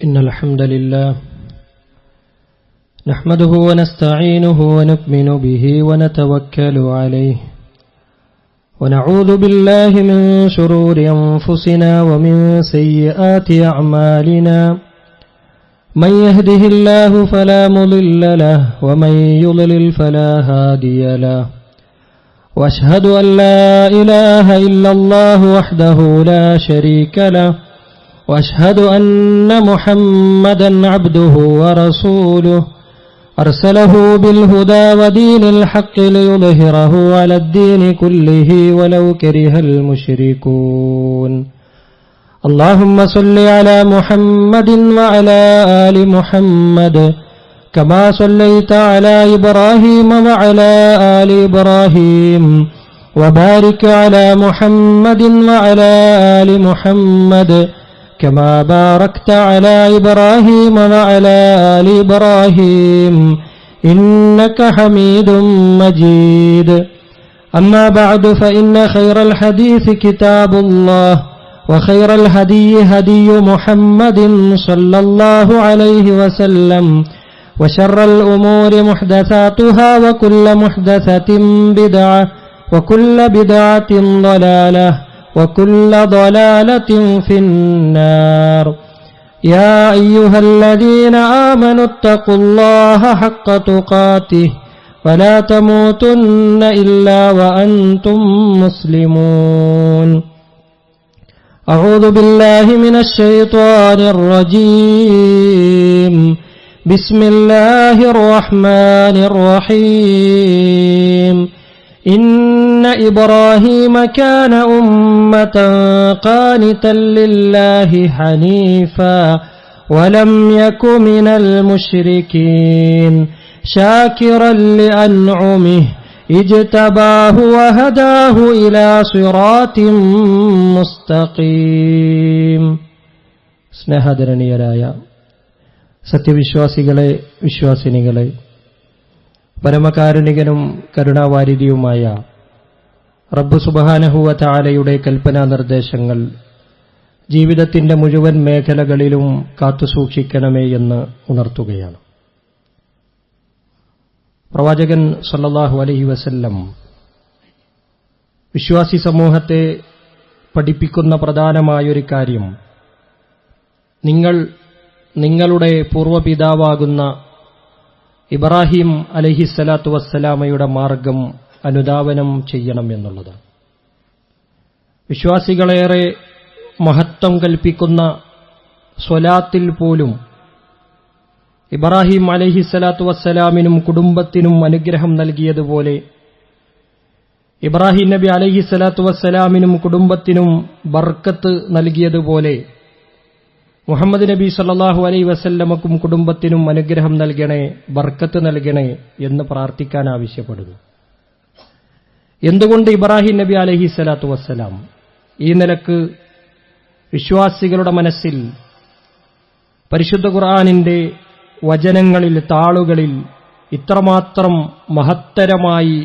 إن الحمد لله نحمده ونستعينه ونؤمن به ونتوكل عليه ونعوذ بالله من شرور أنفسنا ومن سيئات أعمالنا من يهده الله فلا مضل له ومن يضلل فلا هادي له وأشهد أن لا إله إلا الله وحده لا شريك له وأشهد أن محمدا عبده ورسوله أرسله بالهدى ودين الحق ليظهره على الدين كله ولو كره المشركون اللهم صل على محمد وعلى آل محمد كما صليت على إبراهيم وعلى آل إبراهيم وبارك على محمد وعلى آل محمد كما باركت على إبراهيم وعلى آل إبراهيم إنك حميد مجيد أما بعد فإن خير الحديث كتاب الله وخير الهدي هدي محمد صلى الله عليه وسلم وشر الأمور محدثاتها وكل محدثة بدعة وكل بدعة ضلالة وكل ضلالة في النار يا أيها الذين آمنوا اتقوا الله حق تقاته ولا تموتن إلا وأنتم مسلمون أعوذ بالله من الشيطان الرجيم بسم الله الرحمن الرحيم إن إبراهيم كان أمة قانتا لله حنيفا ولم يك من المشركين شاكرا لأنعمه اجتباه وهداه إلى صراط مستقيم. സ്നേഹാദരണീയരായ സത്യവിശ്വാസികളെ, വിശ്വാസിനികളെ, പരമകാരുണികനും കരുണാവാരിധിയുമായ റബ്ബ് സുബ്ഹാനഹു വ തആലയുടെ കൽപ്പനാ നിർദ്ദേശങ്ങൾ ജീവിതത്തിന്റെ മുഴുവൻ മേഖലകളിലും കാത്തുസൂക്ഷിക്കണമേ എന്ന് ഉണർത്തുകയാണ്. പ്രവാചകൻ സല്ലല്ലാഹു അലൈഹി വസല്ലം വിശ്വാസി സമൂഹത്തെ പഠിപ്പിക്കുന്ന പ്രധാനമായൊരു കാര്യം, നിങ്ങൾ നിങ്ങളുടെ പൂർവ്വപിതാവാകുന്ന ഇബ്രാഹിം അലൈഹിസ്സലാത്തു വസ്സലാമയുടെ മാർഗം അനുധാവനം ചെയ്യണം എന്നുള്ളതാണ്. വിശ്വാസികളേറെ മഹത്വം കൽപ്പിക്കുന്ന സ്വലാത്തിൽ പോലും ഇബ്രാഹിം അലൈഹിസ്സലാത്തു വസ്സലാമിനും കുടുംബത്തിനും അനുഗ്രഹം നൽകിയതുപോലെ ഇബ്രാഹിം നബി അലൈഹിസ്സലാത്തു വസ്സലാമിനും കുടുംബത്തിനും ബർക്കത്ത് നൽകിയതുപോലെ മുഹമ്മദ് നബി സല്ലല്ലാഹു അലൈഹി വസല്ലമക്കും കുടുംബത്തിനും അനുഗ്രഹം നൽകണേ, ബർക്കത്ത് നൽകണേ എന്ന് പ്രാർത്ഥിക്കാൻ ആവശ്യപ്പെടുന്നു. എന്തുകൊണ്ട് ഇബ്രാഹിം നബി അലൈഹിസ്സലാത്തു വസ്സലാം ഈ നിലക്ക് വിശ്വാസികളുടെ മനസ്സിൽ പരിശുദ്ധ ഖുർആനിന്റെ വചനങ്ങളിൽ, താളുകളിൽ ഇത്രമാത്രം മഹത്തരമായി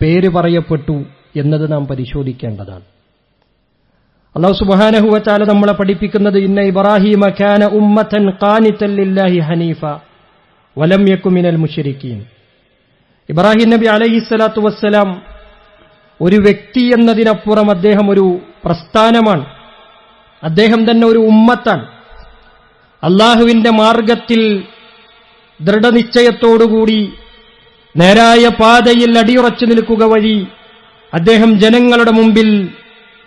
പേര് പറയപ്പെട്ടു എന്നത് നാം പരിശോധിക്കേണ്ടതാണ്. അല്ലാഹു സുബ്ഹാനഹു വ തആല നമ്മളെ പഠിപ്പിക്കുന്നത്, ഇന്ന ഇബ്രാഹീമ കാന ഉമ്മതൻ ഖാനിതൻ ലില്ലാഹി ഹനീഫ വലം യകു മിനൽ മുശ്രിക്കീൻ. ഇബ്രാഹിം നബി അലൈഹിസ്സലാത്തു വസ്സലാം ഒരു വ്യക്തി എന്നതിനപ്പുറം അദ്ദേഹം ഒരു പ്രസ്ഥാനമാണ്. അദ്ദേഹം തന്നെ ഒരു ഉമ്മത്താണ്. അല്ലാഹുവിന്റെ മാർഗത്തിൽ ദൃഢനിശ്ചയത്തോടുകൂടി നേരായ പാതയിൽ അടിയുറച്ചു നിൽക്കുക വഴി അദ്ദേഹം ജനങ്ങളുടെ മുമ്പിൽ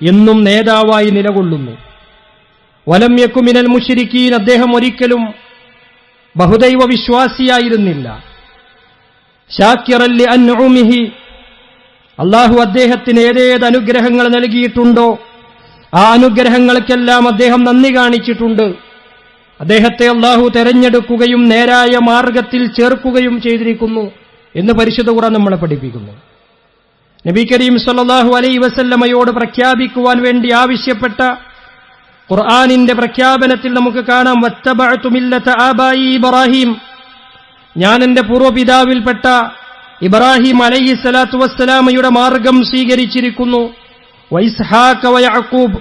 എന്നും നേതാവായി നിലകൊള്ളുന്നു. വലം യകു മിനൽ മുശ്രിക്കീൻ, അദ്ദേഹം ഒരിക്കലും ബഹുദൈവ വിശ്വാസിയായിരുന്നില്ല. ശാക്കിറൻ ലിഅൻഉമിഹി, അല്ലാഹു അദ്ദേഹത്തിന് ഏതേത് അനുഗ്രഹങ്ങൾ നൽകിയിട്ടുണ്ടോ ആ അനുഗ്രഹങ്ങൾക്കെല്ലാം അദ്ദേഹം നന്ദി കാണിച്ചിട്ടുണ്ട്. അദ്ദേഹത്തെ അല്ലാഹു തെരഞ്ഞെടുക്കുകയും നേരായ മാർഗത്തിൽ ചേർക്കുകയും ചെയ്തിരിക്കുന്നു എന്ന് പരിശുദ്ധ ഖുർആൻ നമ്മളെ പഠിപ്പിക്കുന്നു. നബി കരീം സല്ലല്ലാഹു അലൈഹി വസല്ലമയോട് പ്രഖ്യാപിക്കുവാൻ വേണ്ടി ആവശ്യപ്പെട്ട ഖുർആനിന്റെ പ്രഖ്യാപനത്തിൽ നമുക്ക് കാണാം, വത്തബഅതു മില്ലത ആബായി ഇബ്രാഹിം, ഞാൻ എന്റെ പൂർവ്വപിതാവിൽപ്പെട്ട ഇബ്രാഹിം അലൈഹിസ്സലാത്തു വസ്സലാമയുടെ മാർഗം സ്വീകരിച്ചിരിക്കുന്നു. വഇസ്ഹാഖ വയഅഖൂബ്,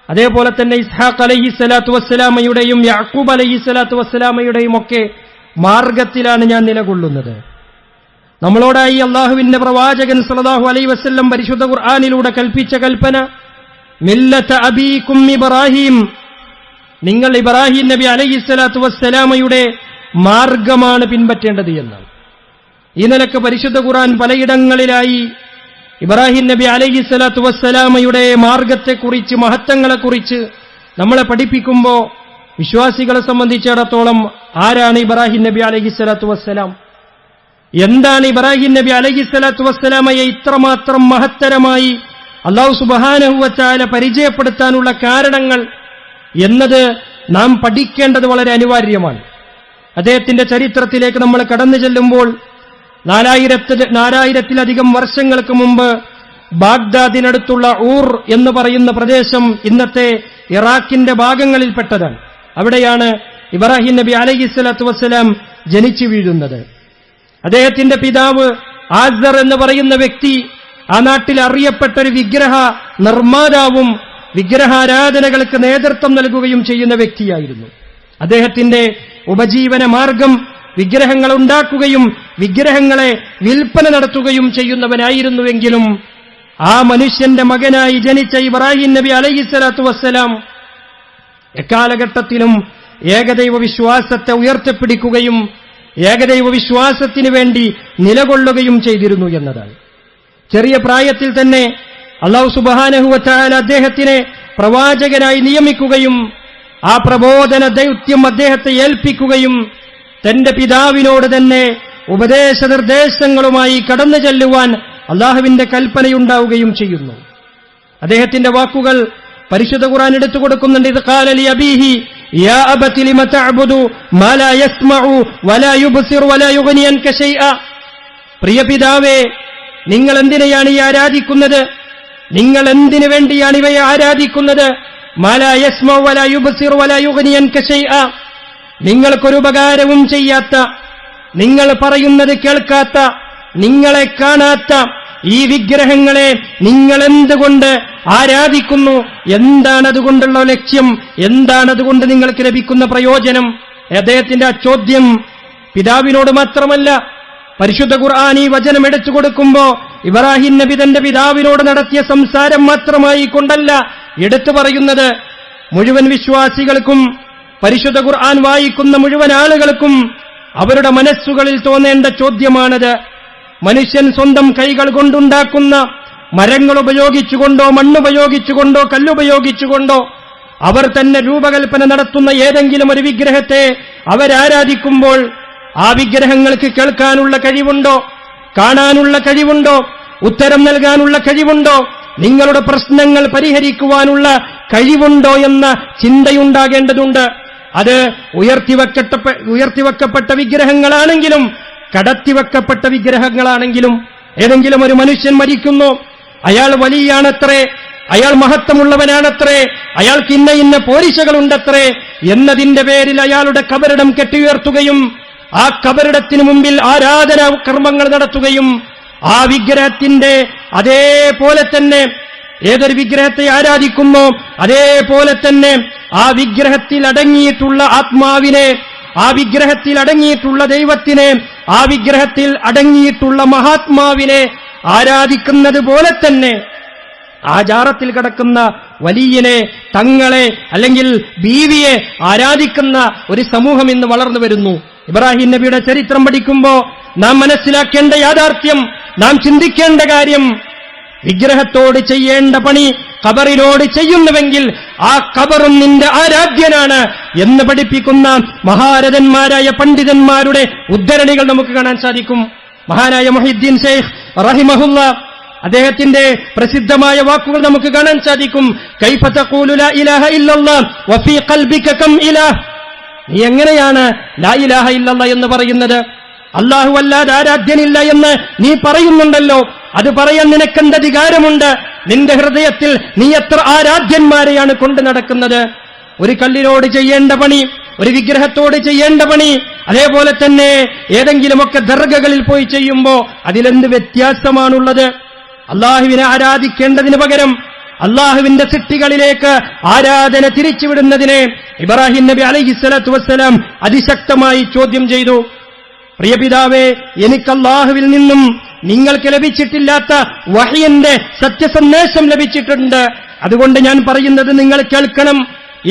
അതേപോലെ തന്നെ ഇസ്ഹാഖ് അലൈഹിസ്സലാത്തു വസ്സലാമയുടെയും യാക്കൂബ് അലൈഹിസ്സലാത്തു വസ്സലാമയുടെയും ഒക്കെ മാർഗത്തിലാണ് ഞാൻ നിലകൊള്ളുന്നത്. നമ്മളോടായി അള്ളാഹുവിന്റെ പ്രവാചകൻ സല്ലല്ലാഹു അലൈഹി വസല്ലം പരിശുദ്ധ ഖുർആനിലൂടെ കൽപ്പിച്ച കൽപ്പന മില്ലത അബീകും ഇബ്രാഹിം, നിങ്ങൾ ഇബ്രാഹിം നബി അലൈഹിസ്സലാത്തു വസ്സലാമയുടെ മാർഗമാണ് പിൻപറ്റേണ്ടത് എന്നാണ്. ഈ നിലക്ക് പരിശുദ്ധ ഖുർആൻ പലയിടങ്ങളിലായി ഇബ്രാഹിം നബി അലൈഹിസ്സലാത്തു വസ്സലാമയുടെ മാർഗത്തെക്കുറിച്ച്, മഹത്വങ്ങളെക്കുറിച്ച് നമ്മളെ പഠിപ്പിക്കുമ്പോൾ വിശ്വാസികളെ സംബന്ധിച്ചിടത്തോളം ആരാണ് ഇബ്രാഹിം നബി അലൈഹിസ്സലാത്തു വസ്സലാം, എന്താണ് ഇബ്രാഹിം നബി അലൈഹിസ്സലാത്തു വസ്സലാമയെ ഇത്രമാത്രം മഹത്തരമായി അല്ലാഹു സുബ്ഹാനഹു വ തആല പരിചയപ്പെടുത്താനുള്ള കാരണങ്ങൾ എന്നത് നാം പഠിക്കേണ്ടത് വളരെ അനിവാര്യമാണ്. അദ്ദേഹത്തിന്റെ ചരിത്രത്തിലേക്ക് നമ്മൾ കടന്നു ചെല്ലുമ്പോൾ 4000-ത്തിലധികം വർഷങ്ങൾക്ക് മുമ്പ് ബാഗ്ദാദിനടുത്തുള്ള ഊർ എന്ന് പറയുന്ന പ്രദേശം ഇന്നത്തെ ഇറാഖിന്റെ ഭാഗങ്ങളിൽപ്പെട്ടതാണ്. അവിടെയാണ് ഇബ്രാഹിം നബി അലൈഹിസ്സലാത്തു വസ്സലാം ജനിച്ചു വീഴുന്നത്. അദ്ദേഹത്തിന്റെ പിതാവ് ആസർ എന്ന് പറയുന്ന വ്യക്തി ആ നാട്ടിൽ അറിയപ്പെട്ട ഒരു വിഗ്രഹ നിർമ്മാതാവും വിഗ്രഹാരാധനകൾക്ക് നേതൃത്വം നൽകുകയും ചെയ്യുന്ന വ്യക്തിയായിരുന്നു. അദ്ദേഹത്തിന്റെ ഉപജീവന മാർഗം വിഗ്രഹങ്ങൾ ഉണ്ടാക്കുകയും വിഗ്രഹങ്ങളെ വിൽപ്പന നടത്തുകയും ചെയ്യുന്നവനായിരുന്നുവെങ്കിലും ആ മനുഷ്യന്റെ മകനായി ജനിച്ച ഇബ്രാഹിം നബി അലൈഹിസ്സലാത്തു വസ്സലാം എക്കാലഘട്ടത്തിലും ഏകദൈവ വിശ്വാസത്തെ ഉയർത്തിപ്പിടിക്കുകയും ഏകദൈവ വിശ്വാസത്തിനു വേണ്ടി നിലകൊള്ളുകയും ചെയ്തിരുന്നു എന്നതാണ്. ചെറിയ പ്രായത്തിൽ തന്നെ അല്ലാഹു സുബ്ഹാനഹു വ തആല അദ്ദേഹത്തിനെ പ്രവാചകനായി നിയമിക്കുകയും ആ പ്രബോധന ദൗത്യം അദ്ദേഹത്തെ ഏൽപ്പിക്കുകയും തന്റെ പിതാവിനോട് തന്നെ ഉപദേശ നിർദ്ദേശങ്ങളുമായി കടന്നു ചെല്ലുവാൻ അല്ലാഹുവിന്റെ കൽപ്പനയുണ്ടാവുകയും ചെയ്യുന്നു. അദ്ദേഹത്തിന്റെ വാക്കുകൾ പരിശുദ്ധ ഖുർആൻ എടുത്തു കൊടുക്കുന്നുണ്ട്. ഇത് ഖാല ലി അബീഹി യാ അബതി ലിമ തഅബുദു മാ ലാ യസ്മഉ വലാ യുബ്സിറു വലാ യുഗ്നി അൻക ശൈഅ. പ്രിയ പിതാവേ, നിങ്ങൾ എന്തിനെയാണ് ഈ ആരാധിക്കുന്നത്? നിങ്ങൾ എന്തിനു വേണ്ടിയാണ് ഇവയെ ആരാധിക്കുന്നത്? മാ ലാ യസ്മഉ വലാ യുബ്സിറു വലാ യുഗ്നി അൻക ശൈഅ. നിങ്ങൾക്കൊരു ഉപകാരവും ചെയ്യാത്ത, നിങ്ങൾ പറയുന്നത് കേൾക്കാത്ത, നിങ്ങളെ കാണാത്ത ഈ വിഗ്രഹങ്ങളെ നിങ്ങൾ എന്തുകൊണ്ട് ആരാധിക്കുന്നു? എന്താണ് അതുകൊണ്ടുള്ള ലക്ഷ്യം? എന്താണ് അതുകൊണ്ട് നിങ്ങൾക്ക് ലഭിക്കുന്ന പ്രയോജനം? അദ്ദേഹത്തിന്റെ ആ ചോദ്യം പിതാവിനോട് മാത്രമല്ല, പരിശുദ്ധ ഖുർആൻ ഈ വചനം എടുത്തു കൊടുക്കുമ്പോ ഇബ്രാഹിം നബി തന്റെ പിതാവിനോട് നടത്തിയ സംസാരം മാത്രമായി കൊണ്ടല്ല എടുത്തു പറയുന്നത്. മുഴുവൻ വിശ്വാസികൾക്കും പരിശുദ്ധ ഖുർആൻ വായിക്കുന്ന മുഴുവൻ ആളുകൾക്കും അവരുടെ മനസ്സുകളിൽ തോന്നേണ്ട ചോദ്യമാണത്. മനുഷ്യൻ സ്വന്തം കൈകൾ കൊണ്ടുണ്ടാക്കുന്ന മരങ്ങൾ ഉപയോഗിച്ചുകൊണ്ടോ മണ്ണുപയോഗിച്ചുകൊണ്ടോ കല്ലുപയോഗിച്ചുകൊണ്ടോ അവർ തന്നെ രൂപകൽപ്പന നടത്തുന്ന ഏതെങ്കിലും ഒരു വിഗ്രഹത്തെ അവരാരാധിക്കുമ്പോൾ ആ വിഗ്രഹങ്ങൾക്ക് കേൾക്കാനുള്ള കഴിവുണ്ടോ? കാണാനുള്ള കഴിവുണ്ടോ? ഉത്തരം നൽകാനുള്ള കഴിവുണ്ടോ? നിങ്ങളുടെ പ്രശ്നങ്ങൾ പരിഹരിക്കുവാനുള്ള കഴിവുണ്ടോ എന്ന ചിന്തയുണ്ടാകേണ്ടതുണ്ട്. അത് ഉയർത്തിവെക്കപ്പെട്ട വിഗ്രഹങ്ങളാണെങ്കിലും കടത്തിവെക്കപ്പെട്ട വിഗ്രഹങ്ങളാണെങ്കിലും ഏതെങ്കിലും ഒരു മനുഷ്യൻ മരിക്കുന്നു, അയാൾ വലിയാണത്രേ, അയാൾ മഹത്വമുള്ളവനാണത്രേ, അയാൾക്ക് ഇന്ന പോരിശകളുണ്ടത്രേ എന്നതിന്റെ പേരിൽ അയാളുടെ കബറിടം കെട്ടിയുയർത്തുകയും ആ കബറിടത്തിനു മുമ്പിൽ ആരാധനാ കർമ്മങ്ങൾ നടത്തുകയും ആ വിഗ്രഹത്തിന്റെ അതേപോലെ തന്നെ ഏതൊരു വിഗ്രഹത്തെ ആരാധിക്കുന്നോ അതേപോലെ തന്നെ ആ വിഗ്രഹത്തിൽ അടങ്ങിയിട്ടുള്ള ആത്മാവിനെ, ആ വിഗ്രഹത്തിൽ അടങ്ങിയിട്ടുള്ള ദൈവത്തിനെ, ആ വിഗ്രഹത്തിൽ അടങ്ങിയിട്ടുള്ള മഹാത്മാവിനെ ആരാധിക്കുന്നത് പോലെ തന്നെ ആചാരത്തിൽ കിടക്കുന്ന വലിയനെ, തങ്ങളെ അല്ലെങ്കിൽ ബീവിയെ ആരാധിക്കുന്ന ഒരു സമൂഹം ഇന്ന് വളർന്നു വരുന്നു. ഇബ്രാഹിം നബിയുടെ ചരിത്രം പഠിക്കുമ്പോ നാം മനസ്സിലാക്കേണ്ട യാഥാർത്ഥ്യം, നാം ചിന്തിക്കേണ്ട കാര്യം, വിഗ്രഹത്തോട് ചെയ്യേണ്ട പണി ഖബറിനോട് ചെയ്യുന്നുവെങ്കിൽ ആ ഖബറും നിന്റെ ആരാധ്യനാണ് എന്ന് പഠിപ്പിക്കുന്ന മഹാരഥന്മാരായ പണ്ഡിതന്മാരുടെ ഉദ്ധരണികൾ നമുക്ക് കാണാൻ സാധിക്കും. മഹാനായ മുഹീദ്ദീൻ ശൈഖ് റഹിമഹുല്ല അദ്ദേഹത്തിന്റെ പ്രസിദ്ധമായ വാക്കുകൾ നമുക്ക് കാണാൻ സാധിക്കും. കൈഫ തഖൂലു ലാ ഇലാഹ ഇല്ലല്ലാഹ് വഫീ ഖൽബിക കം ഇലാഹ്. നീ എങ്ങനെയാണ് ലാ ഇലാഹ ഇല്ലല്ലാഹ് എന്ന് പറയുന്നത്? അല്ലാഹു അല്ലാതെ ആരാധ്യനില്ല എന്ന് നീ പറയുന്നുണ്ടല്ലോ, അത് പറയാൻ നിനക്കെന്ത് അധികാരമുണ്ട്? നിന്റെ ഹൃദയത്തിൽ നീ എത്ര ആരാധ്യന്മാരെയാണ് കൊണ്ടു നടക്കുന്നത്? ഒരു കല്ലിനോട് ചെയ്യേണ്ട പണി, ഒരു വിഗ്രഹത്തോട് ചെയ്യേണ്ട പണി, അതേപോലെ തന്നെ ഏതെങ്കിലുമൊക്കെ ദർഗകളിൽ പോയി ചെയ്യുമ്പോ അതിലെന്ത് വ്യത്യാസമാണുള്ളത്? അള്ളാഹുവിനെ ആരാധിക്കേണ്ടതിന് പകരം അള്ളാഹുവിന്റെ സൃഷ്ടികളിലേക്ക് ആരാധന തിരിച്ചുവിടുന്നതിനെ ഇബ്രാഹിം നബി അലൈഹിസ്സലാത്തു വസ്സലാം അതിശക്തമായി ചോദ്യം ചെയ്തു. പ്രിയ പിതാവേ, എനിക്ക് അള്ളാഹുവിൽ നിന്നും നിങ്ങൾക്ക് ലഭിച്ചിട്ടില്ലാത്ത വഹയിന്റെ സത്യസന്ദേശം ലഭിച്ചിട്ടുണ്ട്. അതുകൊണ്ട് ഞാൻ പറയുന്നത് നിങ്ങൾ കേൾക്കണം,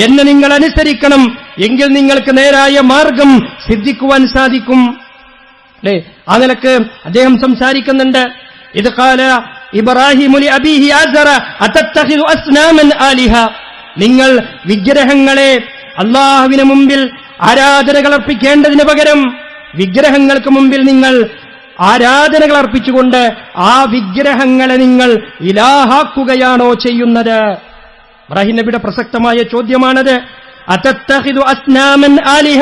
എന്നെ നിങ്ങൾ അനുസരിക്കണം, എങ്കിൽ നിങ്ങൾക്ക് നേരായ മാർഗം സിദ്ധിക്കുവാൻ സാധിക്കും. അല്ലേ? ആ നിലക്ക് അദ്ദേഹം സംസാരിക്കുന്നുണ്ട്. ഇത് ഖാല ഇബ്രാഹിമു ലി അബീഹി ആസറ അതത്തഖിദു അസ്നാമൻ ആലിഹ. നിങ്ങൾ വിഗ്രഹങ്ങളെ അള്ളാഹുവിന് മുമ്പിൽ ആരാധനകൾ അർപ്പിക്കേണ്ടതിന് പകരം വിഗ്രഹങ്ങൾക്ക് മുമ്പിൽ നിങ്ങൾ ആരാധനകൾ അർപ്പിച്ചുകൊണ്ട് ആ വിഗ്രഹങ്ങളെ നിങ്ങൾ ഇലാഹാക്കുകയാണോ ചെയ്യുന്നത്? ഇബ്രാഹിം നബിയുടെ പ്രസക്തമായ ചോദ്യമാണത്. അതത്തഖിദു അസ്നാമൻ ആലിഹ,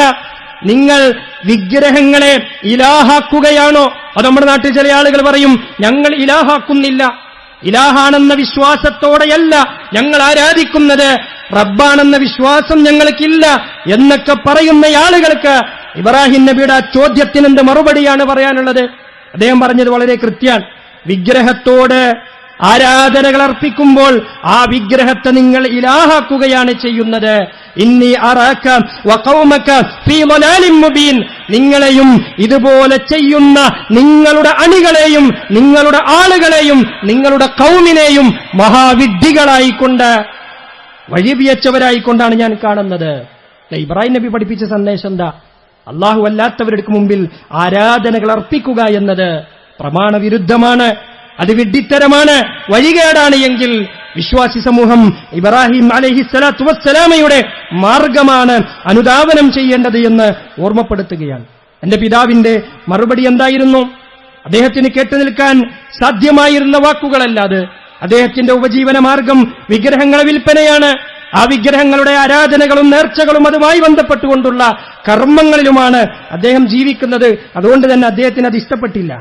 നിങ്ങൾ വിഗ്രഹങ്ങളെ ഇലാഹാക്കുകയാണോ? അത് നമ്മുടെ നാട്ടിൽ ചില ആളുകൾ പറയും, ഞങ്ങൾ ഇലാഹാക്കുന്നില്ല, ഇലാഹാണെന്ന വിശ്വാസത്തോടെയല്ല ഞങ്ങൾ ആരാധിക്കുന്നത്, റബ്ബാണെന്ന വിശ്വാസം ഞങ്ങൾക്കില്ല എന്നൊക്കെ പറയുന്ന ആളുകൾക്ക് ഇബ്രാഹിം നബിയുടെ ആ ചോദ്യത്തിന് എന്ത് മറുപടിയാണ് പറയാനുള്ളത്? അദ്ദേഹം പറഞ്ഞത് വളരെ കൃത്യമാണ്. വിഗ്രഹത്തോട് ആരാധനകൾ അർപ്പിക്കുമ്പോൾ ആ വിഗ്രഹത്തെ നിങ്ങൾ ഇലാഹാക്കുകയാണ് ചെയ്യുന്നത്. ഇന്നി അറാക വഖൗമക ഫീ ളലാലിൻ മുബീൻ, നിങ്ങളെയും ഇതുപോലെ ചെയ്യുന്ന നിങ്ങളുടെ അണികളെയും നിങ്ങളുടെ ആളുകളെയും നിങ്ങളുടെ ഖൗമിനെയും മഹാവിഡ്ഢികളായിക്കൊണ്ട് വഴിപിയച്ചവരായിക്കൊണ്ടാണ് ഞാൻ കാണുന്നത്. ഇബ്രാഹിം നബി പഠിപ്പിച്ച സന്ദേശം എന്താ? അള്ളാഹു അല്ലാത്തവരുടെ മുമ്പിൽ ആരാധനകൾ അർപ്പിക്കുക എന്നത് പ്രമാണവിരുദ്ധമാണ്, അത് വിഡ്ഢിത്തരമാണ്, വഴികേടാണ്. എങ്കിൽ വിശ്വാസി സമൂഹം ഇബ്രാഹിം അലൈഹിസ്സലാത്തു വസ്സലാമയുടെ മാർഗമാണ് അനുധാവനം ചെയ്യേണ്ടത് എന്ന് ഓർമ്മപ്പെടുത്തുകയാണ്. എന്റെ പിതാവിന്റെ മറുപടി എന്തായിരുന്നു? അദ്ദേഹത്തിന് കേട്ടുനിൽക്കാൻ സാധ്യമായിരുന്ന വാക്കുകളല്ലാതെ അദ്ദേഹത്തിന്റെ ഉപജീവന മാർഗം വിഗ്രഹങ്ങളെ വിൽപ്പനയാണ്. ആ വിഗ്രഹങ്ങളുടെ ആരാധനകളും നേർച്ചകളും അതുമായി ബന്ധപ്പെട്ടുകൊണ്ടുള്ള കർമ്മങ്ങളിലുമാണ് അദ്ദേഹം ജീവിക്കുന്നത്. അതുകൊണ്ട് തന്നെ അദ്ദേഹത്തിന് അത് ഇഷ്ടപ്പെട്ടില്ല.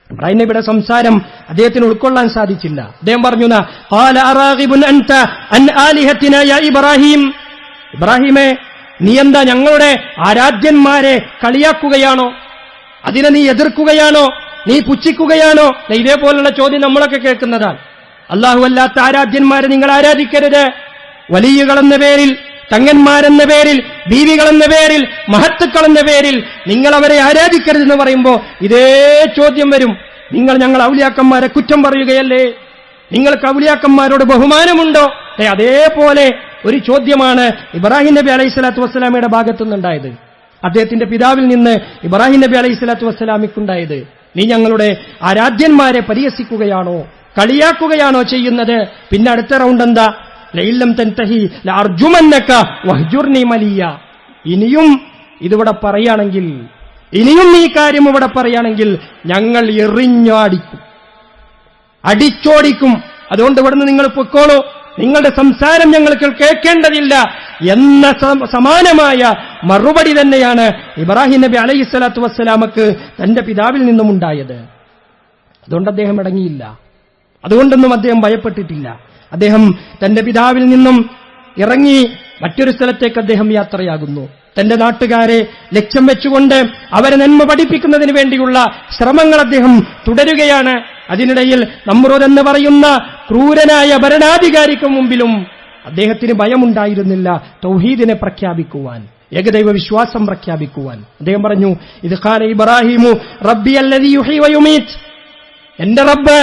ഇബ്രാഹിം നബിയുടെ സംസാരം അദ്ദേഹത്തിന് ഉൾക്കൊള്ളാൻ സാധിച്ചില്ല. അദ്ദേഹം പറഞ്ഞു, ഖാല അറാഗിബുൻ അൻത അൻ ആലിഹത്തിന യാ ഇബ്രാഹിം, ഇബ്രാഹിമേ, നീ എന്താ ഞങ്ങളുടെ ആരാധ്യന്മാരെ കളിയാക്കുകയാണോ? അതിനെ നീ എതിർക്കുകയാണോ? നീ പുച്ഛിക്കുകയാണോ? ഇതേപോലുള്ള ചോദ്യം നമ്മളൊക്കെ കേൾക്കുന്നതാണ്. അല്ലാഹു അല്ലാത്ത ആരാധ്യന്മാരെ നിങ്ങൾ ആരാധിക്കരുത്. വലിയകളെന്ന പേരിൽ, തങ്ങന്മാരെന്ന പേരിൽ, ബീവികളെന്ന പേരിൽ, മഹത്തുക്കളെന്ന പേരിൽ നിങ്ങൾ അവരെ ആരാധിക്കരുതെന്ന് പറയുമ്പോൾ ഇതേ ചോദ്യം വരും. നിങ്ങൾ ഞങ്ങൾ ഔലിയാക്കന്മാരെ കുറ്റം പറയുകയല്ലേ? നിങ്ങൾക്ക് ഔലിയാക്കന്മാരോട് ബഹുമാനമുണ്ടോ? അതേപോലെ ഒരു ചോദ്യമാണ് ഇബ്രാഹിം നബി അലൈഹിസ്സലാത്തു വസ്സലാമയുടെ ഭാഗത്തുനിന്നുണ്ടായത്. അദ്ദേഹത്തിന്റെ പിതാവിൽ നിന്ന് ഇബ്രാഹിം നബി അലൈഹിസ്സലാത്തു വസ്സലാമിക്കുണ്ടായത്. നീ ഞങ്ങളുടെ ആരാധ്യന്മാരെ പരിഹസിക്കുകയാണോ, കളിയാക്കുകയാണോ ചെയ്യുന്നത്? പിന്നെ അടുത്ത റൗണ്ട് എന്താ? ലഇല്ലം തൻതഹി ലഅർജുമന്നക വഹ്ജുർനി മലിയ. ഇനിയും ഇതിവിടെ പറയുകയാണെങ്കിൽ, ഇനിയും ഈ കാര്യം ഇവിടെ പറയുകയാണെങ്കിൽ ഞങ്ങൾ എറിഞ്ഞാടിക്കും, അടിച്ചോടിക്കും. അതുകൊണ്ട് ഇവിടുന്ന് നിങ്ങൾ പൊക്കോളൂ, നിങ്ങളുടെ സംസാരം ഞങ്ങൾക്ക് കേൾക്കേണ്ടതില്ല എന്ന സമാനമായ മറുപടി തന്നെയാണ് ഇബ്രാഹിം നബി അലൈഹിസ്സലാത്തു വസ്സലാമക്ക് തന്റെ പിതാവിൽ നിന്നും ഉണ്ടായത്. അതുകൊണ്ട് അദ്ദേഹം ഇടങ്ങിയില്ല, അതുകൊണ്ടൊന്നും അദ്ദേഹം ഭയപ്പെട്ടിട്ടില്ല. അദ്ദേഹം തന്റെ പിതാവിൽ നിന്നും ഇറങ്ങി മറ്റൊരു സ്ഥലത്തേക്ക് അദ്ദേഹം യാത്രയാകുന്നു. തന്റെ നാട്ടുകാരെ ലക്ഷ്യം വെച്ചുകൊണ്ട് അവരെ നന്മ പഠിപ്പിക്കുന്നതിന് വേണ്ടിയുള്ള ശ്രമങ്ങൾ അദ്ദേഹം തുടരുകയാണ്. അതിനിടയിൽ നമ്രൂദ് എന്ന് പറയുന്ന ക്രൂരനായ ഭരണാധികാരിക്ക് മുമ്പിലും അദ്ദേഹത്തിന് ഭയമുണ്ടായിരുന്നില്ല തൗഹീദിനെ പ്രഖ്യാപിക്കുവാൻ, ഏകദൈവ വിശ്വാസം പ്രഖ്യാപിക്കുവാൻ. അദ്ദേഹം പറഞ്ഞു, ഇത് ഖാല ഇബ്രാഹിമു റബ്ബി അല്ലദീ യുഹ്യി വയുമീത്, എന്റെ റബ്ബ്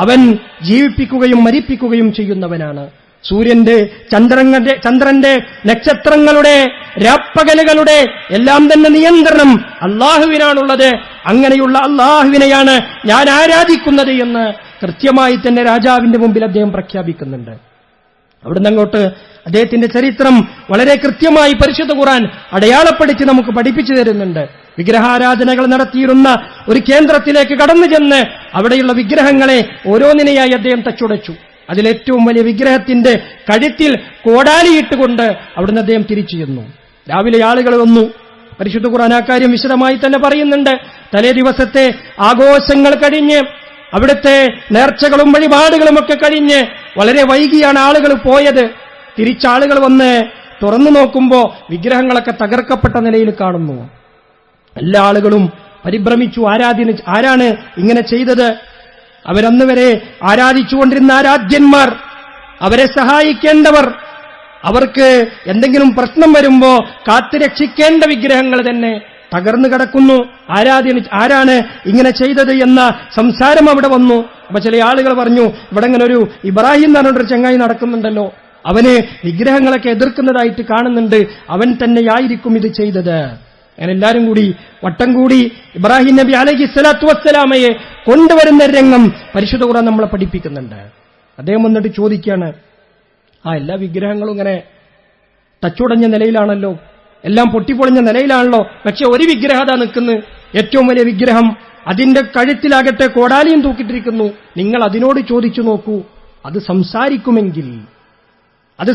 അവൻ ജീവിപ്പിക്കുകയും മരിപ്പിക്കുകയും ചെയ്യുന്നവനാണ്. സൂര്യന്റെ, ചന്ദ്രന്റെ, നക്ഷത്രങ്ങളുടെ, രാപ്പകലുകളുടെ എല്ലാം തന്നെ നിയന്ത്രണം അള്ളാഹുവിനാണുള്ളത്. അങ്ങനെയുള്ള അള്ളാഹുവിനെയാണ് ഞാൻ ആരാധിക്കുന്നത് എന്ന് കൃത്യമായി തന്നെ രാജാവിന്റെ മുമ്പിൽ അദ്ദേഹം പ്രഖ്യാപിക്കുന്നുണ്ട്. അവിടുന്ന് അങ്ങോട്ട് അദ്ദേഹത്തിന്റെ ചരിത്രം വളരെ കൃത്യമായി പരിശുദ്ധ ഖുർആൻ അടയാളപ്പെടുത്തി നമുക്ക് പഠിപ്പിച്ചു തരുന്നുണ്ട്. വിഗ്രഹാരാധനകൾ നടത്തിയിരുന്ന ഒരു കേന്ദ്രത്തിലേക്ക് കടന്നു ചെന്ന് അവിടെയുള്ള വിഗ്രഹങ്ങളെ ഓരോന്നിനെയായി അദ്ദേഹം തച്ചുടച്ചു. അതിലേറ്റവും വലിയ വിഗ്രഹത്തിന്റെ കഴുത്തിൽ കോടാലിയിട്ടുകൊണ്ട് അവിടുന്ന് അദ്ദേഹം തിരിച്ചു ചെന്നു. രാവിലെ ആളുകൾ വന്നു. പരിശുദ്ധ ഖുർആൻ ആ കാര്യം വിശദമായി തന്നെ പറയുന്നുണ്ട്. തലേ ദിവസത്തെ ആഘോഷങ്ങൾ കഴിഞ്ഞ്, അവിടുത്തെ നേർച്ചകളും വഴിപാടുകളുമൊക്കെ കഴിഞ്ഞ് വളരെ വൈകിയാണ് ആളുകൾ പോയത്. തിരിച്ചാളുകൾ വന്ന് തുറന്നു നോക്കുമ്പോൾ വിഗ്രഹങ്ങളൊക്കെ തകർക്കപ്പെട്ട നിലയിൽ കാണുന്നു. എല്ലാ ആളുകളും പരിഭ്രമിച്ചു. ആരാണ് ഇങ്ങനെ ചെയ്തത്? അവരന്ന് വരെ ആരാധിച്ചുകൊണ്ടിരുന്ന ആരാധ്യന്മാർ അവരെ സഹായിക്കേണ്ടവർ, അവർക്ക് എന്തെങ്കിലും പ്രശ്നം വരുമ്പോ കാത്തുരക്ഷിക്കേണ്ട വിഗ്രഹങ്ങൾ തന്നെ തകർന്നു കിടക്കുന്നു. ആരാണ് ഇങ്ങനെ ചെയ്തത് എന്ന സംസാരം അവിടെ വന്നു. അപ്പൊ ചില ആളുകൾ പറഞ്ഞു, ഇവിടെ ഇങ്ങനെ ഒരു ഇബ്രാഹിം എന്ന് പറഞ്ഞൊരു ചങ്ങായി നടക്കുന്നുണ്ടല്ലോ, അവന് വിഗ്രഹങ്ങളൊക്കെ എതിർക്കുന്നതായിട്ട് കാണുന്നുണ്ട്, അവൻ തന്നെയായിരിക്കും ഇത് ചെയ്തത്. അങ്ങനെ എല്ലാവരും കൂടി വട്ടം കൂടി ഇബ്രാഹിം നബി അലൈഹിസ്സലാത്തു വസ്സലാമയെ കൊണ്ടുവരുന്ന രംഗം പരിശുദ്ധ ഖുർആൻ നമ്മളെ പഠിപ്പിക്കുന്നുണ്ട്. അദ്ദേഹം വന്നിട്ട് ചോദിക്കുകയാണ്, എല്ലാ വിഗ്രഹങ്ങളും ഇങ്ങനെ തച്ചുടഞ്ഞ നിലയിലാണല്ലോ, എല്ലാം പൊട്ടിപ്പൊളിഞ്ഞ നിലയിലാണല്ലോ, പക്ഷെ ഒരു വിഗ്രഹത നിൽക്കുന്നു, ഏറ്റവും വലിയ വിഗ്രഹം, അതിന്റെ കഴുത്തിലാകട്ടെ കോടാലിയും തൂക്കിട്ടിരിക്കുന്നു. നിങ്ങൾ അതിനോട് ചോദിച്ചു നോക്കൂ, അത്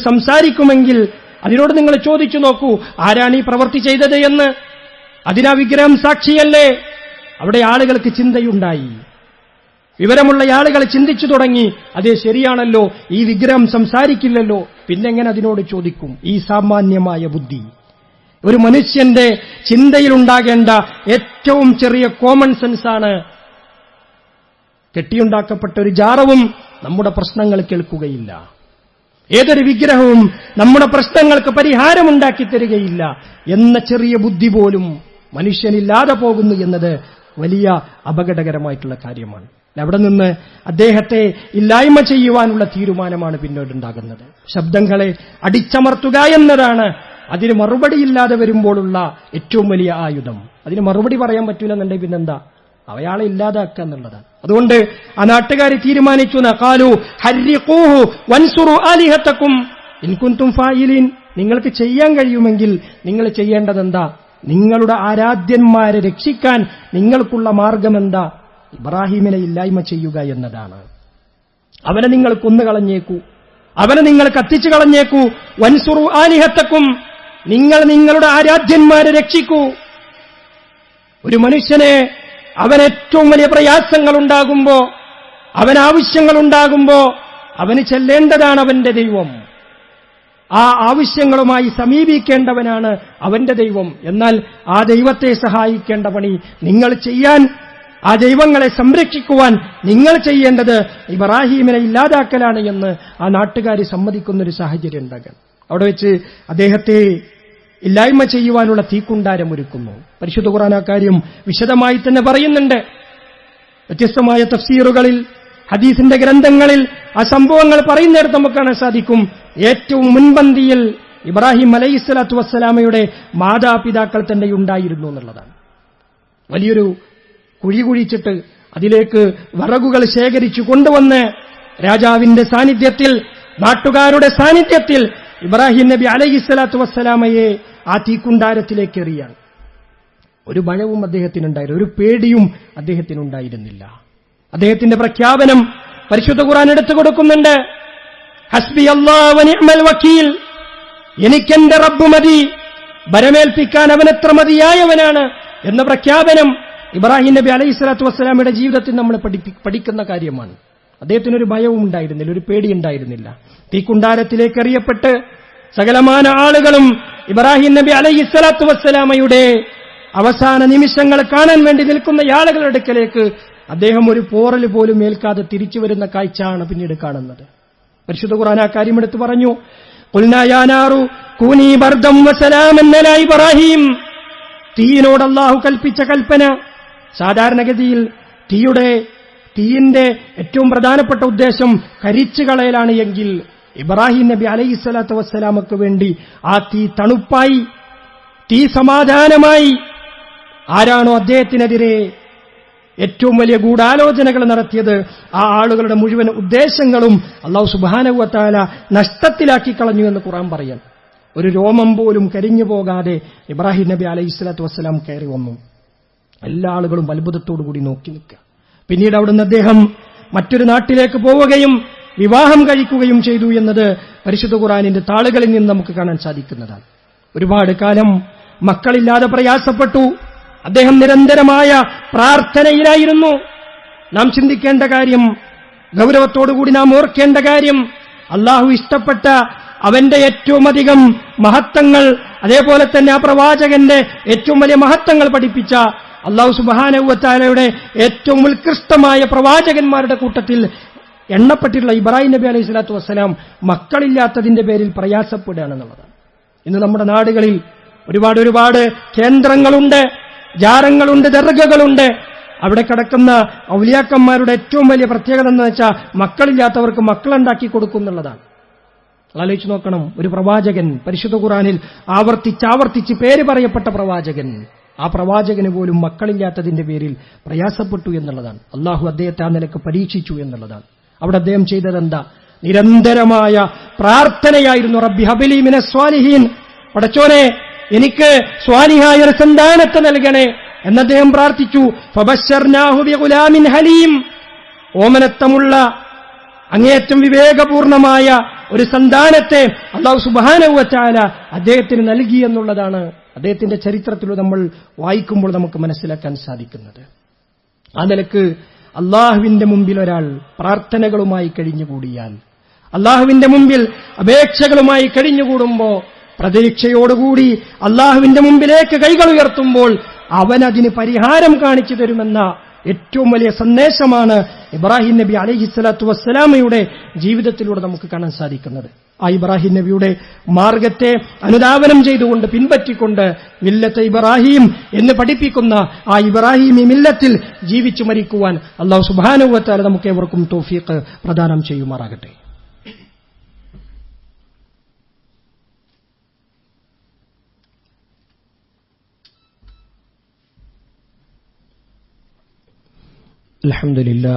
സംസാരിക്കുമെങ്കിൽ അതിനോട് നിങ്ങൾ ചോദിച്ചു നോക്കൂ, ആരാണ് ഈ പ്രവൃത്തി ചെയ്തത് എന്ന്. അതിനാ വിഗ്രഹം സാക്ഷിയല്ലേ? അവിടെ ആളുകൾക്ക് ചിന്തയുണ്ടായി. വിവരമുള്ള ആളുകൾ ചിന്തിച്ചു തുടങ്ങി, അതേ ശരിയാണല്ലോ, ഈ വിഗ്രഹം സംസാരിക്കില്ലല്ലോ, പിന്നെങ്ങനെ അതിനോട് ചോദിക്കും? ഈ സാമാന്യമായ ബുദ്ധി ഒരു മനുഷ്യന്റെ ചിന്തയിലുണ്ടാകേണ്ട ഏറ്റവും ചെറിയ കോമൺ സെൻസാണ്. കെട്ടിയുണ്ടാക്കപ്പെട്ട ഒരു ജാറവും നമ്മുടെ പ്രശ്നങ്ങൾ കേൾക്കുകയില്ല. ഏതൊരു വിഗ്രഹവും നമ്മുടെ പ്രശ്നങ്ങൾക്ക് പരിഹാരമുണ്ടാക്കി തരികയില്ല എന്ന ചെറിയ ബുദ്ധി പോലും മനുഷ്യനില്ലാതെ പോകുന്നു എന്നത് വലിയ അപകടകരമായിട്ടുള്ള കാര്യമാണ്. അവിടെ നിന്ന് അദ്ദേഹത്തെ ഇല്ലായ്മ ചെയ്യുവാനുള്ള തീരുമാനമാണ് പിന്നീടുണ്ടാകുന്നത്. ശബ്ദങ്ങളെ അടിച്ചമർത്തുക എന്നതാണ് അതിന് മറുപടിയില്ലാതെ വരുമ്പോഴുള്ള ഏറ്റവും വലിയ ആയുധം. അതിന് മറുപടി പറയാൻ പറ്റൂലെന്നുണ്ടെങ്കിൽ പിന്നെന്താ, അയാളെ ഇല്ലാതാക്കുക എന്നുള്ളതാണ്. അതുകൊണ്ട് ആ നാട്ടുകാർ തീരുമാനിച്ചു, ഖാലു ഹർരിഖൂഹു വൻസുറു ആലിഹതക്കും ഇൻ കുൻതും ഫായിലീൻ. നിങ്ങൾക്ക് ചെയ്യാൻ കഴിയുമെങ്കിൽ നിങ്ങൾ ചെയ്യേണ്ടതെന്താ? നിങ്ങളുടെ ആരാധ്യന്മാരെ രക്ഷിക്കാൻ നിങ്ങൾക്കുള്ള മാർഗമെന്താ? ഇബ്രാഹിമിനെ ഇല്ലായ്മ ചെയ്യുക എന്നതാണ്. അവനെ നിങ്ങൾ കൊന്നുകളഞ്ഞേക്കൂ, അവനെ നിങ്ങൾ കത്തിച്ചു കളഞ്ഞേക്കൂ. വൻസുറു ആലിഹതക്കും, നിങ്ങൾ നിങ്ങളുടെ ആരാധ്യന്മാരെ രക്ഷിക്കൂ. ഒരു മനുഷ്യനെ അവൻ ഏറ്റവും വലിയ പ്രയാസങ്ങളുണ്ടാകുമ്പോ, അവനാവശ്യങ്ങളുണ്ടാകുമ്പോ അവന് ചെല്ലേണ്ടതാണ് അവന്റെ ദൈവം. ആ ആവശ്യങ്ങളുമായി സമീപിക്കേണ്ടവനാണ് അവന്റെ ദൈവം. എന്നാൽ ആ ദൈവത്തെ സഹായിക്കേണ്ട പണി നിങ്ങൾ ചെയ്യാൻ, ആ ദൈവങ്ങളെ സംരക്ഷിക്കുവാൻ നിങ്ങൾ ചെയ്യേണ്ടത് ഇബ്രാഹീമിനെ ഇല്ലാതാക്കലാണ് എന്ന് ആ നാട്ടുകാർ സമ്മതിക്കുന്നൊരു സാഹചര്യം ഉണ്ടാകാൻ. അവിടെ വെച്ച് അദ്ദേഹത്തെ ഇല്ലായ്മ ചെയ്യുവാനുള്ള തീക്കുണ്ടാരം ഒരുക്കുന്നു. പരിശുദ്ധ ഖുർആൻ ആ കാര്യം വിശദമായി തന്നെ പറയുന്നുണ്ട്. വ്യത്യസ്തമായ തഫ്സീറുകളിൽ, ഹദീസിന്റെ ഗ്രന്ഥങ്ങളിൽ ആ സംഭവങ്ങൾ പറയുന്നിടത്ത് നമുക്ക് കാണാൻ സാധിക്കും. ഏറ്റവും മുൻപന്തിയിൽ ഇബ്രാഹിം അലൈഹിസ്സലാത്തു വസ്സലാമയുടെ മാതാപിതാക്കൾ തന്നെ ഉണ്ടായിരുന്നു എന്നുള്ളതാണ്. വലിയൊരു കുഴി കുഴിച്ചിട്ട് അതിലേക്ക് വിറകുകൾ ശേഖരിച്ചു കൊണ്ടുവന്ന് രാജാവിന്റെ സാന്നിധ്യത്തിൽ, നാട്ടുകാരുടെ സാന്നിധ്യത്തിൽ ഇബ്രാഹിം നബി അലൈഹിസ്സലാത്തു വസ്സലാമയെ ആ തീക്കുണ്ടാരത്തിലേക്ക് എറിയാൻ ഒരു ഭയവും അദ്ദേഹത്തിനുണ്ടായിരുന്നു, ഒരു പേടിയും അദ്ദേഹത്തിനുണ്ടായിരുന്നില്ല. അദ്ദേഹത്തിന്റെ പ്രഖ്യാപനം പരിശുദ്ധ ഖുർആൻ എടുത്തു കൊടുക്കുന്നുണ്ട്. ഹസ്ബി അല്ലാഹു വ നിഅ്മൽ വക്കീൽ, എനിക്കെന്റെ റബ്ബ് മതി, ബരമേൽപ്പിക്കാൻ അവനെത്ര മതിയായവനാണ് എന്ന പ്രഖ്യാപനം ഇബ്രാഹിം നബി അലൈഹിസ്സലാത്തു വസ്സലാമയുടെ ജീവിതത്തിൽ നമ്മൾ പഠിക്കുന്ന കാര്യമാണ്. അദ്ദേഹത്തിനൊരു ഭയവും ഉണ്ടായിരുന്നില്ല, ഒരു പേടിയുണ്ടായിരുന്നില്ല. തീക്കുണ്ടാരത്തിലേക്ക് എറിയപ്പെട്ട് സകലമാന ആളുകളും ഇബ്രാഹിം നബി അലൈഹിസ്സലാത്തു വസ്സലാമയുടെ അവസാന നിമിഷങ്ങൾ കാണാൻ വേണ്ടി നിൽക്കുന്ന ആളുകളുടെ അടുക്കലേക്ക് അദ്ദേഹം ഒരു പോറൽ പോലും ഏൽക്കാതെ തിരിച്ചു വരുന്ന കാഴ്ചയാണ് പിന്നീട് കാണുന്നത്. പരിശുദ്ധ ഖുർആൻ ആ കാര്യം എടുത്തു പറഞ്ഞു. ഖുൽനാ യാ നാറു കൂനി ബർദം വസലാമൻ അലാ ഇബ്രാഹിം. തീയിനോട് അല്ലാഹു കൽപ്പിച്ച കൽപ്പന, സാധാരണഗതിയിൽ തീയിന്റെ ഏറ്റവും പ്രധാനപ്പെട്ട ഉദ്ദേശം കരിച്ചു കളയലാണ് എങ്കിൽ ഇബ്രാഹിം നബി അലൈഹിസ്സലാത്തു വസ്സലാമക്ക് വേണ്ടി ആ തീ തണുപ്പായി, തീ സമാധാനമായി. ആരാണോ അദ്ദേഹത്തിനെതിരെ ഏറ്റവും വലിയ ഗൂഢാലോചനകൾ നടത്തിയത്, ആ ആളുകളുടെ മുഴുവൻ ഉദ്ദേശങ്ങളും അല്ലാഹു സുബ്ഹാനഹു വ തആല നഷ്ടത്തിലാക്കി കളഞ്ഞു എന്ന് ഖുർആൻ പറയാൻ. ഒരു രോമം പോലും കരിഞ്ഞു പോകാതെ ഇബ്രാഹിം നബി അലൈഹിസ്സലാത്തു വസ്സലാം കയറി വന്നു. എല്ലാ ആളുകളും അത്ഭുതത്തോടുകൂടി നോക്കി നിൽക്കുക. പിന്നീട് അവിടുന്ന് അദ്ദേഹം മറ്റൊരു നാട്ടിലേക്ക് പോവുകയും വിവാഹം കഴിക്കുകയും ചെയ്തു എന്നത് പരിശുദ്ധ ഖുർആനിന്റെ താളുകളിൽ നിന്ന് നമുക്ക് കാണാൻ സാധിക്കുന്നതാണ്. ഒരുപാട് കാലം മക്കളില്ലാതെ പ്രയാസപ്പെട്ടു. അദ്ദേഹം നിരന്തരമായ പ്രാർത്ഥനയിലായിരുന്നു. നാം ചിന്തിക്കേണ്ട കാര്യം, ഗൗരവത്തോടുകൂടി നാം ഓർക്കേണ്ട കാര്യം, അള്ളാഹു ഇഷ്ടപ്പെട്ട അവന്റെ ഏറ്റവും അധികം മഹത്വങ്ങൾ, അതേപോലെ തന്നെ ആ പ്രവാചകന്റെ ഏറ്റവും വലിയ മഹത്വങ്ങൾ പഠിപ്പിച്ച അല്ലാഹു സുബ്ഹാനഹു വ തആലയുടെ ഏറ്റവും ഉത്കൃഷ്ടമായ പ്രവാചകന്മാരുടെ കൂട്ടത്തിൽ എണ്ണപ്പെട്ടിട്ടുള്ള ഇബ്രാഹിം നബി അലൈഹി സ്വലാത്തു വസ്സലാം മക്കളില്ലാത്തതിന്റെ പേരിൽ പ്രയാസപ്പെടുകയാണെന്നുള്ളതാണ്. ഇന്ന് നമ്മുടെ നാടുകളിൽ ഒരുപാട് കേന്ദ്രങ്ങളുണ്ട്, ജാരങ്ങളുണ്ട്, ദർഗകളുണ്ട്. അവിടെ കിടക്കുന്ന ഔലിയാക്കന്മാരുടെ ഏറ്റവും വലിയ പ്രത്യേകത എന്ന് വെച്ചാൽ മക്കളില്ലാത്തവർക്ക് മക്കളുണ്ടാക്കി കൊടുക്കും എന്നുള്ളതാണ്. ആലോചിച്ചു നോക്കണം, ഒരു പ്രവാചകൻ പരിശുദ്ധ ഖുർആനിൽ ആവർത്തിച്ച് പേര് പറയപ്പെട്ട പ്രവാചകൻ, ആ പ്രവാചകന് പോലും മക്കളില്ലാത്തതിന്റെ പേരിൽ പ്രയാസപ്പെട്ടു എന്നുള്ളതാണ്. അള്ളാഹു അദ്ദേഹത്തെ ആ നിലക്ക് പരീക്ഷിച്ചു എന്നുള്ളതാണ്. അവിടെ അദ്ദേഹം ചെയ്തതെന്താ? നിരന്തരമായ പ്രാർത്ഥനയായിരുന്നു. റബ്ബി ഹബ്ലി മിനസ് സ്വാലിഹീൻ, പടച്ചോനെ എനിക്ക് സ്വാലിഹായ ഒരു സന്താനത്തെ നൽകണേ എന്ന് അദ്ദേഹം പ്രാർത്ഥിച്ചു. ഫബശ്ശർനാഹു ബിഗുലാമിൻ ഹലീം, ഓമനത്തമുള്ള അങ്ങേയറ്റം വിവേകപൂർണമായ ഒരു സന്താനത്തെ അല്ലാഹു സുബ്ഹാനഹു വ തആല അദ്ദേഹത്തിന് നൽകി എന്നുള്ളതാണ് അദ്ദേഹത്തിന്റെ ചരിത്രത്തിൽ നമ്മൾ വായിക്കുമ്പോൾ നമുക്ക് മനസ്സിലാക്കാൻ സാധിക്കുന്നത്. ആ നിലക്ക് അള്ളാഹുവിന്റെ മുമ്പിൽ ഒരാൾ പ്രാർത്ഥനകളുമായി കഴിഞ്ഞുകൂടിയാൽ, അള്ളാഹുവിന്റെ മുമ്പിൽ അപേക്ഷകളുമായി കഴിഞ്ഞുകൂടുമ്പോൾ, പ്രതീക്ഷയോടുകൂടി അള്ളാഹുവിന്റെ മുമ്പിലേക്ക് കൈകൾ ഉയർത്തുമ്പോൾ അവൻ അതിന് പരിഹാരം കാണിച്ചു തരുമെന്ന ഏറ്റവും വലിയ സന്ദേശമാണ് ഇബ്രാഹിം നബി അലൈഹിസ്സലാത്തു വസ്സലാമയുടെ ജീവിതത്തിലൂടെ നമുക്ക് കാണാൻ സാധിക്കുന്നത്. ആ ഇബ്രാഹിം നബിയുടെ മാർഗത്തെ അനുധാവനം ചെയ്തുകൊണ്ട് പിൻപറ്റിക്കൊണ്ട് മില്ലത്തെ ഇബ്രാഹിം എന്ന് പഠിപ്പിക്കുന്ന ആ ഇബ്രാഹിമി മില്ലത്തിൽ ജീവിച്ചു മരിക്കുവാൻ അല്ലാഹു സുബ്ഹാനഹു വ തആല നമുക്ക് ഏവർക്കും തൗഫീഖ് പ്രദാനം ചെയ്യുമാറാകട്ടെ. الحمد لله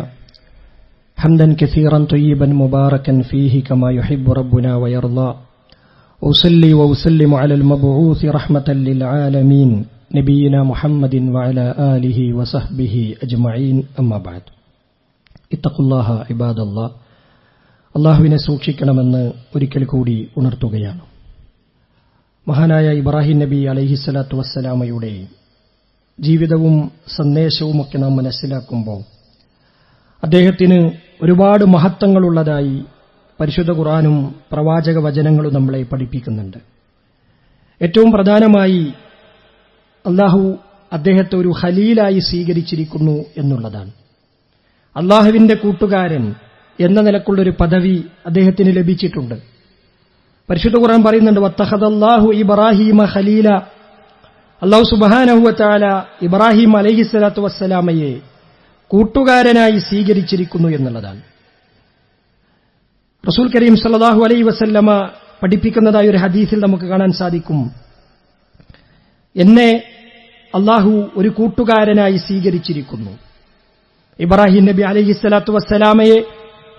حمدا كثيرا طيبا مباركا فيه كما يحب ربنا ويرضى. أصلي وأسلم على المبعوث رحمة للعالمين نبينا محمد وعلى آله وصحبه أجمعين. أما بعد, اتقوا الله عباد الله. അള്ളാഹുവിനെ സൂക്ഷിക്കണമെന്ന് ഒരിക്കൽ കൂടി ഉണർത്തുകയാണ്. മഹാനായ ഇബ്രാഹിം നബി അലൈഹിസ്സലാത്തു വസ്സലാമയുടെ ജീവിതവും സന്ദേശവുമൊക്കെ നാം മനസ്സിലാക്കുമ്പോൾ അദ്ദേഹത്തിന് ഒരുപാട് മഹത്വങ്ങളുള്ളതായി പരിശുദ്ധ ഖുർആനും പ്രവാചക വചനങ്ങളും നമ്മളെ പഠിപ്പിക്കുന്നുണ്ട്. ഏറ്റവും പ്രധാനമായി അല്ലാഹു അദ്ദേഹത്തെ ഒരു ഖലീലായി സ്വീകരിച്ചിരിക്കുന്നു എന്നുള്ളതാണ്. അല്ലാഹുവിന്റെ കൂട്ടുകാരൻ എന്ന നിലക്കുള്ളൊരു പദവി അദ്ദേഹത്തിന് ലഭിച്ചിട്ടുണ്ട്. പരിശുദ്ധ ഖുർആൻ പറയുന്നുണ്ട്, വത്തഖദല്ലാഹു ഇബ്രാഹീമ ഖലീല. അല്ലാഹു സുബ്ഹാനഹു വ തആല ഇബ്രാഹിം അലൈഹിസ്സലാത്തു വസ്സലാമയെ കൂട്ടുകാരനായി സ്വീകരിച്ചിരിക്കുന്നു എന്നുള്ളതാണ്. റസൂൽ കരീം സല്ലല്ലാഹു അലൈഹി വസല്ലമ പഠിപ്പിക്കുന്നതായ ഒരു ഹദീസിൽ നമുക്ക് കാണാൻ സാധിക്കും, എന്നെ അല്ലാഹു ഒരു കൂട്ടുകാരനായി സ്വീകരിച്ചിരിക്കുന്നു. ഇബ്രാഹിം നബി അലൈഹിസ്സലാത്തു വസ്സലാമയെ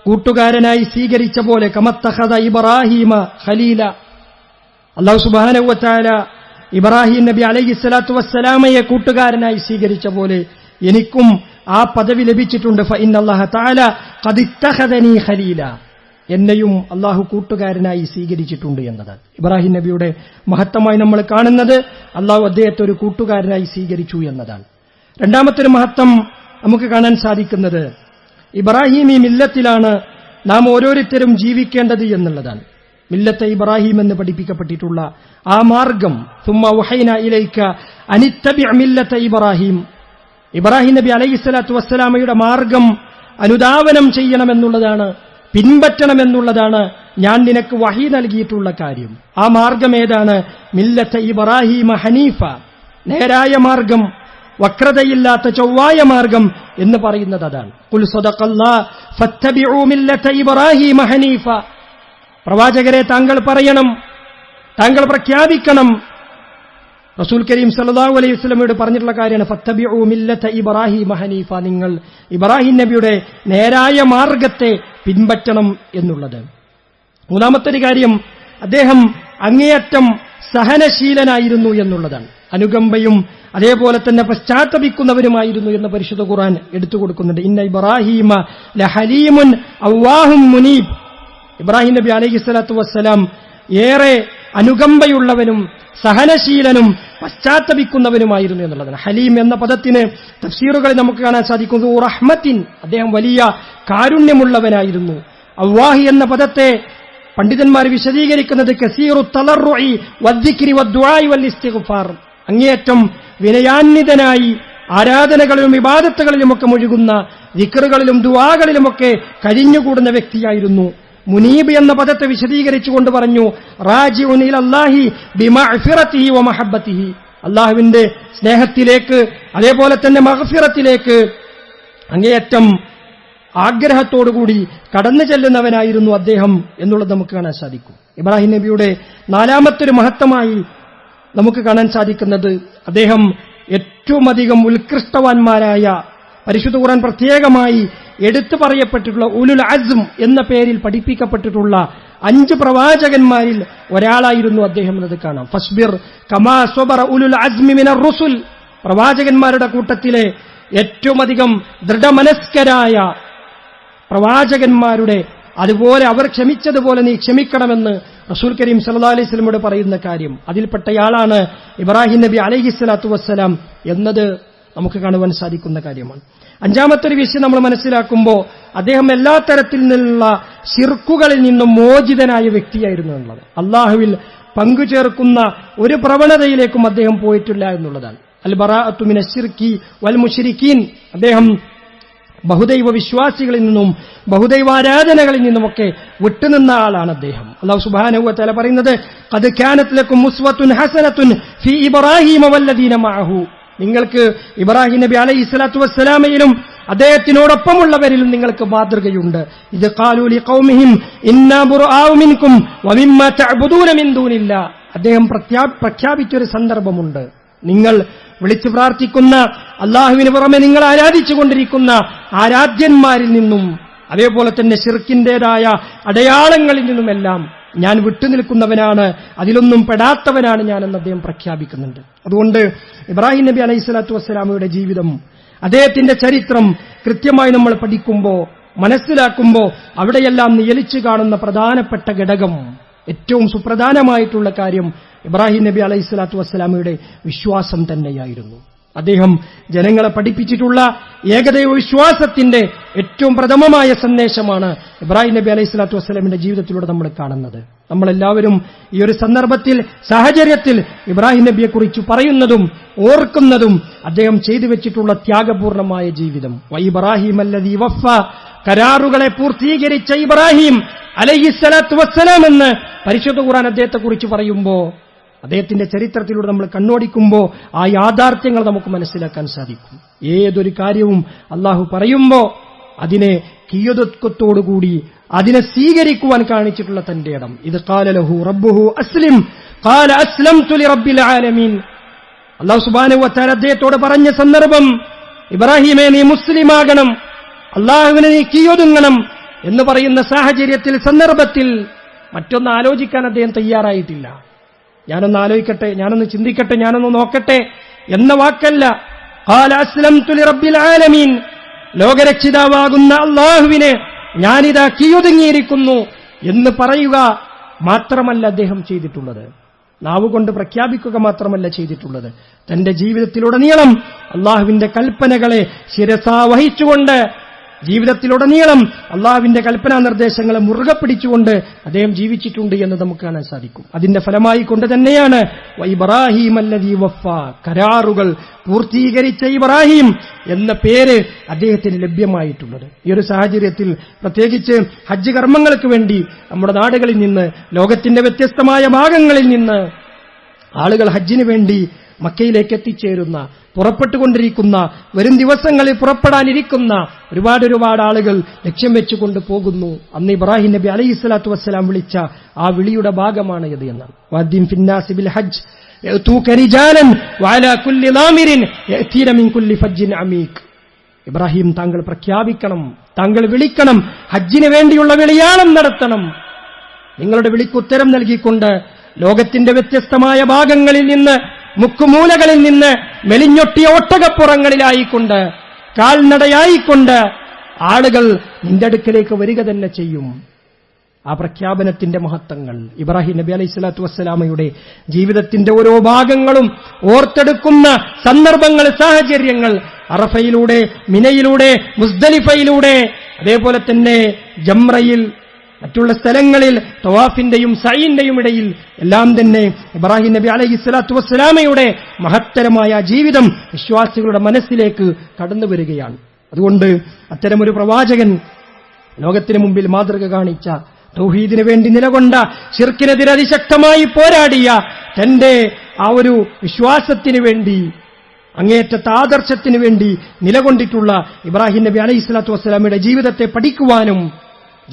കൂട്ടുകാരനായി സ്വീകരിച്ച പോലെ കമത്തഖദ ഇബ്രാഹീമ ഖലീല, അല്ലാഹു സുബ്ഹാനഹു വ തആല ഇബ്രാഹിം നബി അലൈഹിസ്സലാത്തു വസ്സലാമയെ കൂട്ടുകാരനായി സ്വീകരിച്ച പോലെ എനിക്കും ആ പദവി ലഭിച്ചിട്ടുണ്ട്. ഫഇന്നല്ലാഹ തആല ഖദ് ഇത്തഖദനി ഖലീല, എന്നെയും അല്ലാഹു കൂട്ടുകാരനായി സ്വീകരിച്ചിട്ടുണ്ട് എന്നതാണ്. ഇബ്രാഹിം നബിയുടെ മഹത്വമായി നമ്മൾ കാണുന്നത് അല്ലാഹു അദ്ദേഹത്തെ ഒരു കൂട്ടുകാരനായി സ്വീകരിച്ചു എന്നതാണ്. രണ്ടാമത്തെ ഒരു മഹത്വം നമുക്ക് കാണാൻ സാധിക്കുന്നത് ഇബ്രാഹിമി മില്ലത്തിലാണ് നാം ഓരോരുത്തരും ജീവിക്കേണ്ടത് എന്നുള്ളതാണ്. മില്ലത്തെ ഇബ്രാഹിം എന്ന് പഠിപ്പിക്കപ്പെട്ടിട്ടുള്ള ആ മാർഗം, സുമ്മ വഹൈന ഇലൈക അനിത്തബിഅ മില്ലത്തെ ഇബ്രാഹിം, ഇബ്രാഹിം നബി അലൈഹിസ്സലാത്തു വസ്സലാമയുടെ മാർഗം അനുധാവനം ചെയ്യണമെന്നുള്ളതാണ്, പിൻപറ്റണമെന്നുള്ളതാണ് ഞാൻ നിനക്ക് വഹി നൽകിയിട്ടുള്ള കാര്യം. ആ മാർഗം ഏതാണ്? മില്ലത്തെ ഇബ്രാഹിമ ഹനീഫ, നേരായ മാർഗം, വക്രതയില്ലാത്ത ചൊവ്വായ മാർഗം എന്ന് പറയുന്നത് അതാണ്. ഖുൽ സദഖല്ലാഹ് ഫത്തബിഉ മില്ലത്തെ ഇബ്രാഹിമ ഹനീഫ. പ്രവാചകരെ താങ്കൾ പറയണം, താങ്കൾ പ്രഖ്യാപിക്കണം, റസൂൽ കരീം സല്ലല്ലാഹു അലൈഹി വസല്ലമയോട് പറഞ്ഞിട്ടുള്ള കാര്യമാണ് ഫത്തബിഉ മില്ലത ഇബ്രാഹിമ ഹനീഫ, നിങ്ങൾ ഇബ്രാഹിം നബിയുടെ നേരായ മാർഗത്തെ പിൻപറ്റണം എന്നുള്ളത്. മൂന്നാമത്തെ ഒരു കാര്യം, അദ്ദേഹം അങ്ങേയറ്റം സഹനശീലനായിരുന്നു എന്നുള്ളതാണ്. അനുകമ്പയും അതേപോലെ തന്നെ പശ്ചാത്തപിക്കുന്നവരുമായിരുന്നു എന്ന് പരിശുദ്ധ ഖുർആൻ എടുത്തു കൊടുക്കുന്നുണ്ട്. ഇന്ന ഇബ്രാഹീമ ലഹലീമുൻ അവ്വാഹും മുനീബ്. ഇബ്രാഹിം നബി അലൈഹിസ്സലാത്തു വസ്സലാം ഏറെ അനുകമ്പയുള്ളവനും സഹനശീലനും പശ്ചാത്തപിക്കുന്നവനുമായിരുന്നു എന്നുള്ളതാണ്. ഹലീം എന്ന പദത്തിന് തഫ്സീറുകളിൽ നമുക്ക് കാണാൻ സാധിക്കുന്നത് റഹ്മത്തിൻ, അദ്ദേഹം വലിയ കാരുണ്യമുള്ളവനായിരുന്നു. അവ്വാഹി എന്ന പദത്തെ പണ്ഡിതന്മാർ വിശദീകരിക്കുന്നത് കസീറു തളർറുഇ വദ്ദിക്രി വദ്ദുആഇ വൽഇസ്തിഗ്ഫാർ, അങ്ങേയറ്റം വിനയാന്വിതനായി ആരാധനകളിലും ഇബാദത്തുകളിലുമൊക്കെ മുഴുകുന്ന ദിക്റുകളിലും ദുആകളിലുമൊക്കെ കഴിഞ്ഞുകൂടുന്ന വ്യക്തിയായിരുന്നു. മുനീബ് എന്ന പദത്തെ വിശദീകരിച്ചുകൊണ്ട് പറഞ്ഞു, റാജിഉൻ ഇലല്ലാഹി ബിമഗ്ഫിറതിഹി വമഹബ്ബതിഹി, അല്ലാഹുവിന്റെ സ്നേഹത്തിലേക്ക് അതേപോലെ തന്നെ മഗ്ഫിറത്തിലേക്ക് അങ്ങേയറ്റം ആഗ്രഹത്തോടുകൂടി കടന്നു ചെല്ലുന്നവനായിരുന്നു അദ്ദേഹം എന്നുള്ളത് നമുക്ക് കാണാൻ സാധിക്കും. ഇബ്രാഹിം നബിയുടെ നാലാമത്തൊരു മഹത്വമായി നമുക്ക് കാണാൻ സാധിക്കുന്നത് അദ്ദേഹം ഏറ്റവും അധികം ഉത്കൃഷ്ടവാന്മാരായ, പരിശുദ്ധ ഖുർആൻ പ്രത്യേകമായി എടുത്തു പറയപ്പെട്ടിട്ടുള്ള ഉലുൽ അസ്ം എന്ന പേരിൽ പഠിപ്പിക്കപ്പെട്ടിട്ടുള്ള 5 പ്രവാചകന്മാരിൽ ഒരാളായിരുന്നു അദ്ദേഹം എന്നത് കാണാം. ഫസ്ബിർ കമാ സ്വബറ ഉലുൽ അസ്മി മിനർ റുസുൽ, പ്രവാചകന്മാരുടെ കൂട്ടത്തിലെ ഏറ്റവും അധികം ദൃഢമനസ്കരായ പ്രവാചകന്മാരുടെ അതുപോലെ അവർ ക്ഷമിച്ചതുപോലെ നീ ക്ഷമിക്കണമെന്ന് റസൂൽ കരീം സല്ലല്ലാഹു അലൈഹി വസല്ലമയോട് പറയുന്ന കാര്യം, അതിൽപ്പെട്ടയാളാണ് ഇബ്രാഹിം നബി അലൈഹിസ്സലാത്തു വസ്സലാം എന്നത് നമുക്ക് കാണുവാൻ സാധിക്കുന്ന കാര്യമാണ്. അഞ്ചാമത്തൊരു വിഷയം നമ്മൾ മനസ്സിലാക്കുമ്പോൾ അദ്ദേഹം എല്ലാ തരത്തിൽ നിന്നുള്ള ശിർക്കുകളിൽ നിന്നും മോചിതനായ വ്യക്തിയായിരുന്നു എന്നുള്ളത്. അള്ളാഹുവിൽ പങ്കുചേർക്കുന്ന ഒരു പ്രവണതയിലേക്കും അദ്ദേഹം പോയിട്ടില്ല എന്നുള്ളതാണ്. അൽ ബറാഅത്തു മിനശ് ശിർക്കി വൽ മുശ്രിക്കീൻ, അദ്ദേഹം ബഹുദൈവ വിശ്വാസികളിൽ നിന്നും ബഹുദൈവാരാധനകളിൽ നിന്നുമൊക്കെ വിട്ടുനിന്ന ആളാണ് അദ്ദേഹം. അല്ലാഹു സുബ്ഹാനഹു വ തആല പറയുന്നത്, ഖദ് കാനത് ലക്കും ഉസ്വത്തുൻ ഹസനത്തുൻ ഫീ ഇബ്രാഹീമ വല്ലദീന മഅഹു, നിങ്ങൾക്ക് ഇബ്രാഹിം നബി അലൈഹിസ്സലാത്തു വസ്സലാമയിലും അദ്ദേഹത്തിനോടൊപ്പമുള്ളവരിലും നിങ്ങൾക്ക് മാതൃകയുണ്ട്. ഇത് ഖാലൂ ലിഖൗമിഹിം ഇന്നാ ബുർആഉ മിൻകും വമിമ്മാ തഅബുദൂന മിൻ ദൂനില്ലാ, അദ്ദേഹം പ്രഖ്യാപിച്ചൊരു സന്ദർഭമുണ്ട്. നിങ്ങൾ വിളിച്ചു പ്രാർത്ഥിക്കുന്ന അള്ളാഹുവിന് പുറമെ നിങ്ങൾ ആരാധിച്ചുകൊണ്ടിരിക്കുന്ന ആരാധ്യന്മാരിൽ നിന്നും അതേപോലെ തന്നെ ശിർക്കിന്റേതായ അടയാളങ്ങളിൽ നിന്നുമെല്ലാം ഞാൻ വിട്ടുനിൽക്കുന്നവനാണ്, അതിലൊന്നും പെടാത്തവനാണ് ഞാനെന്ന് അദ്ദേഹം പ്രഖ്യാപിക്കുന്നുണ്ട്. അതുകൊണ്ട് ഇബ്രാഹിം നബി അലൈഹിസ്സലാത്തു വസ്സലാമയുടെ ജീവിതം, അദ്ദേഹത്തിന്റെ ചരിത്രം കൃത്യമായി നമ്മൾ പഠിക്കുമ്പോൾ മനസ്സിലാക്കുമ്പോൾ അവിടെയെല്ലാം നിയലിച്ചു കാണുന്ന പ്രധാനപ്പെട്ട ഘടകം, ഏറ്റവും സുപ്രധാനമായിട്ടുള്ള കാര്യം ഇബ്രാഹിം നബി അലൈഹിസ്സലാത്തു വസ്സലാമയുടെ വിശ്വാസം തന്നെയായിരുന്നു. അദ്ദേഹം ജനങ്ങളെ പഠിപ്പിച്ചിട്ടുള്ള ഏകദൈവ വിശ്വാസത്തിന്റെ ഏറ്റവും പ്രഥമമായ സന്ദേശമാണ് ഇബ്രാഹിം നബി അലൈഹിസ്സലാത്തു വസ്സലാമിന്റെ ജീവിതത്തിലൂടെ നമ്മൾ കാണുന്നത്. നമ്മളെല്ലാവരും ഈ ഒരു സന്ദർഭത്തിൽ, സാഹചര്യത്തിൽ ഇബ്രാഹിം നബിയെക്കുറിച്ച് പറയുന്നതും ഓർക്കുന്നതും അദ്ദേഹം ചെയ്തു വെച്ചിട്ടുള്ള ത്യാഗപൂർണമായ ജീവിതം. വഇബ്രാഹിം അല്ലദീ വഫ, കരാറുകളെ പൂർത്തീകരിച്ച ഇബ്രാഹിം അലൈഹിസ്സലാത്തു വസ്സലാം എന്ന് പരിശുദ്ധ ഖുർആൻ അദ്ദേഹത്തെക്കുറിച്ച് പറയുമ്പോൾ, അദ്ദേഹത്തിന്റെ ചരിത്രത്തിലൂടെ നമ്മൾ കണ്ണോടിക്കുമ്പോൾ ആ യാഥാർത്ഥ്യങ്ങൾ നമുക്ക് മനസ്സിലാക്കാൻ സാധിക്കും. ഏതൊരു കാര്യവും അള്ളാഹു പറയുമ്പോൾ അതിനെ കിയ്യതൊക്കത്തോടുകൂടി അതിനെ സ്വീകരിക്കുവാൻ കാണിച്ചിട്ടുള്ള തന്റെ ഇടം. ഇത് ഖാല ലഹു റബ്ബുഹു അസ്ലിം ഖാല അസ്ലംതു ലിറബ്ബിൽ ആലമീൻ, അല്ലാഹു സുബ്ഹാനഹു വ തആല അദ്ദേഹത്തോട് പറഞ്ഞ സന്ദർഭം, ഇബ്രാഹിമേ നീ മുസ്ലിമാകണം, അള്ളാഹുവിനെ നീ കീഴൊതുങ്ങണം എന്ന് പറയുന്ന സാഹചര്യത്തിൽ, സന്ദർഭത്തിൽ മറ്റൊന്ന് ആലോചിക്കാൻ അദ്ദേഹം തയ്യാറായിട്ടില്ല. ഞാനൊന്ന് ആലോചിക്കട്ടെ, ഞാനൊന്ന് ചിന്തിക്കട്ടെ, ഞാനൊന്ന് നോക്കട്ടെ എന്ന വാക്കല്ല. ഖാല അസ്ലംതു ലിറബ്ബിൽ ആലമീൻ, ലോകരക്ഷിതാവാകുന്ന അള്ളാഹുവിനെ ഞാനിതാ കീഴൊതുങ്ങിയിരിക്കുന്നു എന്ന് പറയുക മാത്രമല്ല അദ്ദേഹം ചെയ്തിട്ടുള്ളത്, നാവുകൊണ്ട് പ്രഖ്യാപിക്കുക മാത്രമല്ല ചെയ്തിട്ടുള്ളത്, തന്റെ ജീവിതത്തിലുടനീളം അള്ളാഹുവിന്റെ കൽപ്പനകളെ ശിരസാ വഹിച്ചുകൊണ്ട്, ജീവിതത്തിലുടനീളം അള്ളാഹുവിന്റെ കൽപ്പനാ നിർദ്ദേശങ്ങളെ മുറുകെ പിടിച്ചുകൊണ്ട് അദ്ദേഹം ജീവിച്ചിട്ടുണ്ട് എന്ന് നമുക്ക് കാണാൻ സാധിക്കും. അതിന്റെ ഫലമായി കൊണ്ട് തന്നെയാണ് ഇബ്രാഹിം അല്ലദീ വഫ, കരാറുകൾ പൂർത്തീകരിച്ച ഇബ്രാഹിം എന്ന പേര് അദ്ദേഹത്തിന് ലഭ്യമായിട്ടുള്ളത്. ഈ ഒരു സാഹചര്യത്തിൽ പ്രത്യേകിച്ച് ഹജ്ജ് കർമ്മങ്ങൾക്ക് വേണ്ടി നമ്മുടെ നാടുകളിൽ നിന്ന്, ലോകത്തിന്റെ വ്യത്യസ്തമായ ഭാഗങ്ങളിൽ നിന്ന് ആളുകൾ ഹജ്ജിന് വേണ്ടി മക്കയിലേക്ക് എത്തിച്ചേരുന്ന, പുറപ്പെട്ടുകൊണ്ടിരിക്കുന്ന, വരും ദിവസങ്ങളിൽ പുറപ്പെടാനിരിക്കുന്ന ഒരുപാട് ആളുകൾ ലക്ഷ്യം വെച്ചുകൊണ്ട് പോകുന്നു. അന്ന് ഇബ്രാഹിം നബി അലൈഹിസ്സലാത്തു വസ്സലാം വിളിച്ച ആ വിളിയുടെ ഭാഗമാണ് ഇത് എന്നാണ്. വഅദ്ദിൻ ഫിന്നാസി ബിൽ ഹജ്ജ് യഅതൂക റിജാലൻ വഅലാ കുല്ലി ളാമിരിൻ യഅതീന മിൻ കുല്ലി ഫജ്ജിൻ അമീഖ്. ഇബ്രാഹിം, താങ്കൾ പ്രഖ്യാപിക്കണം, താങ്കൾ വിളിക്കണം, ഹജ്ജിന് വേണ്ടിയുള്ള വെളിയാളം നടത്തണം. നിങ്ങളുടെ വിളിക്ക് ഉത്തരം നൽകിക്കൊണ്ട് ലോകത്തിന്റെ വ്യത്യസ്തമായ ഭാഗങ്ങളിൽ നിന്ന്, മുക്കുമൂലകളിൽ നിന്ന്, മെലിഞ്ഞൊട്ടിയ ഒട്ടകപ്പുറങ്ങളിലായിക്കൊണ്ട്, കാൽനടയായിക്കൊണ്ട് ആളുകൾ നിന്റെ അടുക്കലേക്ക് വരിക തന്നെ ചെയ്യും. ആ പ്രഖ്യാപനത്തിന്റെ മഹത്വങ്ങൾ ഇബ്രാഹിം നബി അലൈഹിസ്സലാത്തു വസ്സലാമയുടെ ജീവിതത്തിന്റെ ഓരോ ഭാഗങ്ങളും ഓർത്തെടുക്കുന്ന സന്ദർഭങ്ങൾ, സാഹചര്യങ്ങൾ അറഫയിലൂടെ, മിനയിലൂടെ, മുസ്ദലിഫയിലൂടെ, അതേപോലെ തന്നെ ജംറയിൽ, മറ്റുള്ള സ്ഥലങ്ങളിൽ തവാഫിന്റെയും സഈന്റെയും ഇടയിൽ എല്ലാം തന്നെ ഇബ്രാഹിം നബി അലൈഹിസ്സലാത്തു വസ്സലാമയുടെ മഹത്തരമായ ജീവിതം വിശ്വാസികളുടെ മനസ്സിലേക്ക് കടന്നു വരികയാണ്. അതുകൊണ്ട് അത്തരമൊരു പ്രവാചകൻ ലോകത്തിന് മുമ്പിൽ മാതൃക കാണിച്ച, തൗഹീദിന് വേണ്ടി നിലകൊണ്ട, ശിർക്കിനെതിരെ അതിശക്തമായി പോരാടിയ, തന്റെ ആ ഒരു വിശ്വാസത്തിന് വേണ്ടി, അങ്ങേയറ്റത്തെ ആദർശത്തിന് വേണ്ടി നിലകൊണ്ടിട്ടുള്ള ഇബ്രാഹിം നബി അലൈഹിസ്സലാത്തു വസ്സലാമയുടെ ജീവിതത്തെ പഠിക്കുവാനും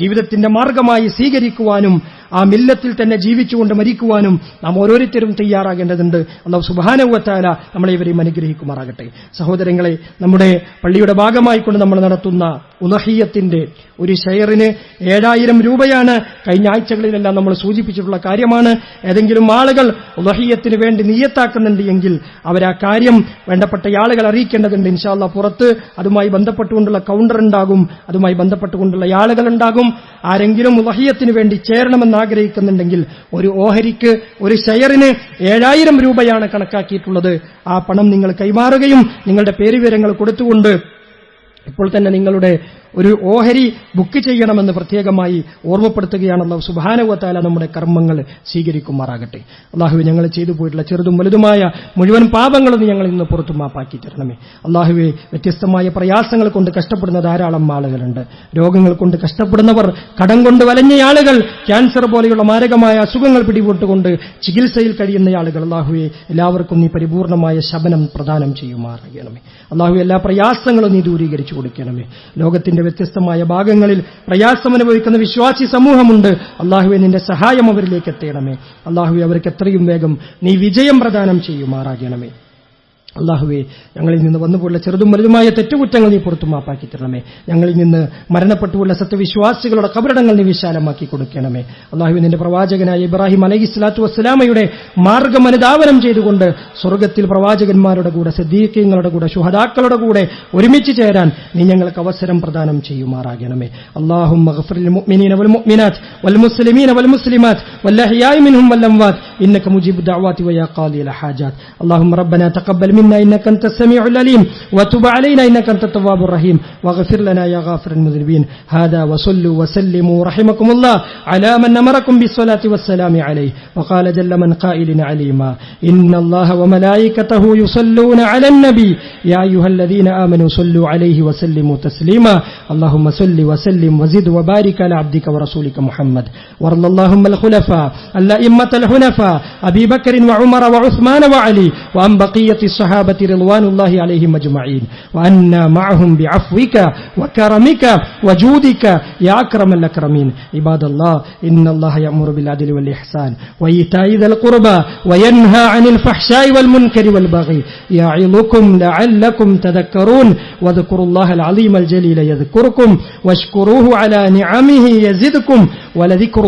ജീവിതത്തിന്റെ മാർഗമായി സ്വീകരിക്കുവാനും ആ മില്ലത്തിൽ തന്നെ ജീവിച്ചുകൊണ്ട് മരിക്കുവാനും നാം ഓരോരുത്തരും തയ്യാറാകേണ്ടതുണ്ട്. അല്ലാഹു സുബ്ഹാനഹു വ തആല നമ്മളെ ഇവരെയും അനുഗ്രഹിക്കുമാറാകട്ടെ. സഹോദരങ്ങളെ, നമ്മുടെ പള്ളിയുടെ ഭാഗമായിക്കൊണ്ട് നമ്മൾ നടത്തുന്ന ഉളഹിയ്യത്തിന്റെ ഒരു ഷെയറിന് 7000 രൂപയാണ്. കഴിഞ്ഞ ആഴ്ചകളിലെല്ലാം നമ്മൾ സൂചിപ്പിച്ചിട്ടുള്ള കാര്യമാണ്. ഏതെങ്കിലും ആളുകൾ ഉളഹിയ്യത്തിന് വേണ്ടി നിയ്യത്താക്കുന്നുണ്ട് എങ്കിൽ അവരാ കാര്യം വേണ്ടപ്പെട്ട ആളുകൾ അറിയിക്കേണ്ടതുണ്ട്. ഇൻഷാ അല്ലാഹ് പുറത്ത് അതുമായി ബന്ധപ്പെട്ടുകൊണ്ടുള്ള കൗണ്ടർ ഉണ്ടാകും, അതുമായി ബന്ധപ്പെട്ടുകൊണ്ടുള്ള ആളുകൾ ഉണ്ടാകും. ആരെങ്കിലും ഉളഹിയ്യത്തിന് വേണ്ടി ചേരണമെന്ന് ആഗ്രഹിക്കുന്നുണ്ടെങ്കിൽ ഒരു ഓഹരിക്ക്, ഒരു ഷെയറിന് 7000 രൂപയാണ് കണക്കാക്കിയിട്ടുള്ളത്. ആ പണം നിങ്ങൾ കൈമാറുകയും നിങ്ങളുടെ പേരുവിവരങ്ങൾ കൊടുത്തുകൊണ്ട് ഇപ്പോൾ തന്നെ നിങ്ങളുടെ ഒരു ഓഹരി ബുക്ക് ചെയ്യണമെന്ന് പ്രത്യേകമായി ഓർമ്മപ്പെടുത്തുകയാണ്. അല്ലാഹു സുബ്ഹാനഹു വ തആല നമ്മുടെ കർമ്മങ്ങൾ സ്വീകരിക്കുമാറാകട്ടെ. അല്ലാഹുവേ, ഞങ്ങൾ ചെയ്തു പോയിട്ടുള്ള ചെറുതും വലുതുമായ മുഴുവൻ പാപങ്ങളും ഞങ്ങൾ ഇന്ന് പുറത്തു മാപ്പാക്കി തരണമേ. അല്ലാഹുവേ, വ്യത്യസ്തമായ പ്രയാസങ്ങൾ കൊണ്ട് കഷ്ടപ്പെടുന്ന ധാരാളം ആളുകളുണ്ട്. രോഗങ്ങൾ കൊണ്ട് കഷ്ടപ്പെടുന്നവർ, കടം കൊണ്ട് വലഞ്ഞ ആളുകൾ, ക്യാൻസർ പോലെയുള്ള മാരകമായ അസുഖങ്ങൾ പിടിപെട്ടുകൊണ്ട് ചികിത്സയിൽ കഴിയുന്ന ആളുകൾ, അല്ലാഹുവേ എല്ലാവർക്കും നീ പരിപൂർണമായ ശമനം പ്രദാനം ചെയ്യുമാറാകണമേ. അല്ലാഹുവേ, എല്ലാ പ്രയാസങ്ങളും നീ ദൂരീകരിച്ചു കൊടുക്കണമേ. ലോകത്തിന്റെ വ്യത്യസ്തമായ ഭാഗങ്ങളിൽ പ്രയാസമനുഭവിക്കുന്ന വിശ്വാസി സമൂഹമുണ്ട്. അല്ലാഹുവേ, നിന്റെ സഹായം അവരിലേക്ക് എത്തണമേ. അല്ലാഹുവേ, അവർക്ക് എത്രയും വേഗം നീ വിജയം പ്രദാനം ചെയ്യുമാറാകണമേ. അല്ലാഹുവേ, ഞങ്ങളിൽ നിന്ന് വന്നുപോലുള്ള ചെറുതും വലുതുമായ തെറ്റുകുറ്റങ്ങൾ നീ പുറത്തു മാപ്പാക്കി തരണമേ. ഞങ്ങളിൽ നിന്ന് മരണപ്പെട്ടുള്ള സത്യവിശ്വാസികളുടെ ഖബറിടങ്ങൾ നീ വിശാലമാക്കി കൊടുക്കണമേ. അല്ലാഹുവേ, നിന്റെ പ്രവാചകനായ ഇബ്രാഹിം അലൈഹിസ്സലാത്തു വസ്സലാമയുടെ മാർഗ്ഗം അനുധാവനം ചെയ്തുകൊണ്ട് സ്വർഗ്ഗത്തിൽ പ്രവാചകന്മാരുടെ കൂടെ, സിദ്ദീഖീങ്ങളുടെ കൂടെ, ശുഹദാക്കളുടെ കൂടെ ഒരുമിച്ച് ചേരാൻ നീ ഞങ്ങൾക്ക് അവസരം പ്രദാനം ചെയ്യുമാറാകണമേ. അല്ലാഹുമ്മ ഗ്ഫിർ ലിൽ മുഅ്മിനീന വൽ മുഅ്മിനാത്ത് വൽ മുസ്ലിമീന വൽ മുസ്ലിമാത്ത് വൽ അഹ്യാഇ മിൻഹും വൽ അംവാത്ത് ഇന്നക മുജീബുദ് ദഅവാതി വ യാ ഖാദിയൽ ഹാജാത്ത്. اللهم ربنا تقبل منا إنك أنت السميع العليم وتب علينا إنك أنت التواب الرحيم واغفر لنا يا غافر المذنبين. هذا وصلوا وسلموا رحمكم الله على من أمركم بالصلاة والسلام عليه وقال جل من قائل عليما إن الله وملائكته يصلون على النبي يا أيها الذين آمنوا صلوا عليه وسلموا تسليما. اللهم صل وسلم وزد وبارك على عبدك ورسولك محمد. وارض اللهم الخلفاء الأئمة الحنفاء أبي بكر وعمر وعثمان وعلي وعن بقية الصحابة رضوان الله عليهم أجمعين وأنا معهم بعفوك وكرمك وجودك يا أكرم الأكرمين. عباد الله، إن الله يأمر بالعدل والإحسان وإيتاء ذي القربى وينهى عن الفحشاء والمنكر والبغي يعظكم لعلكم تذكرون. واذكروا الله العظيم الجليل يذكركم واشكروه على نعمه يزدكم ولذكر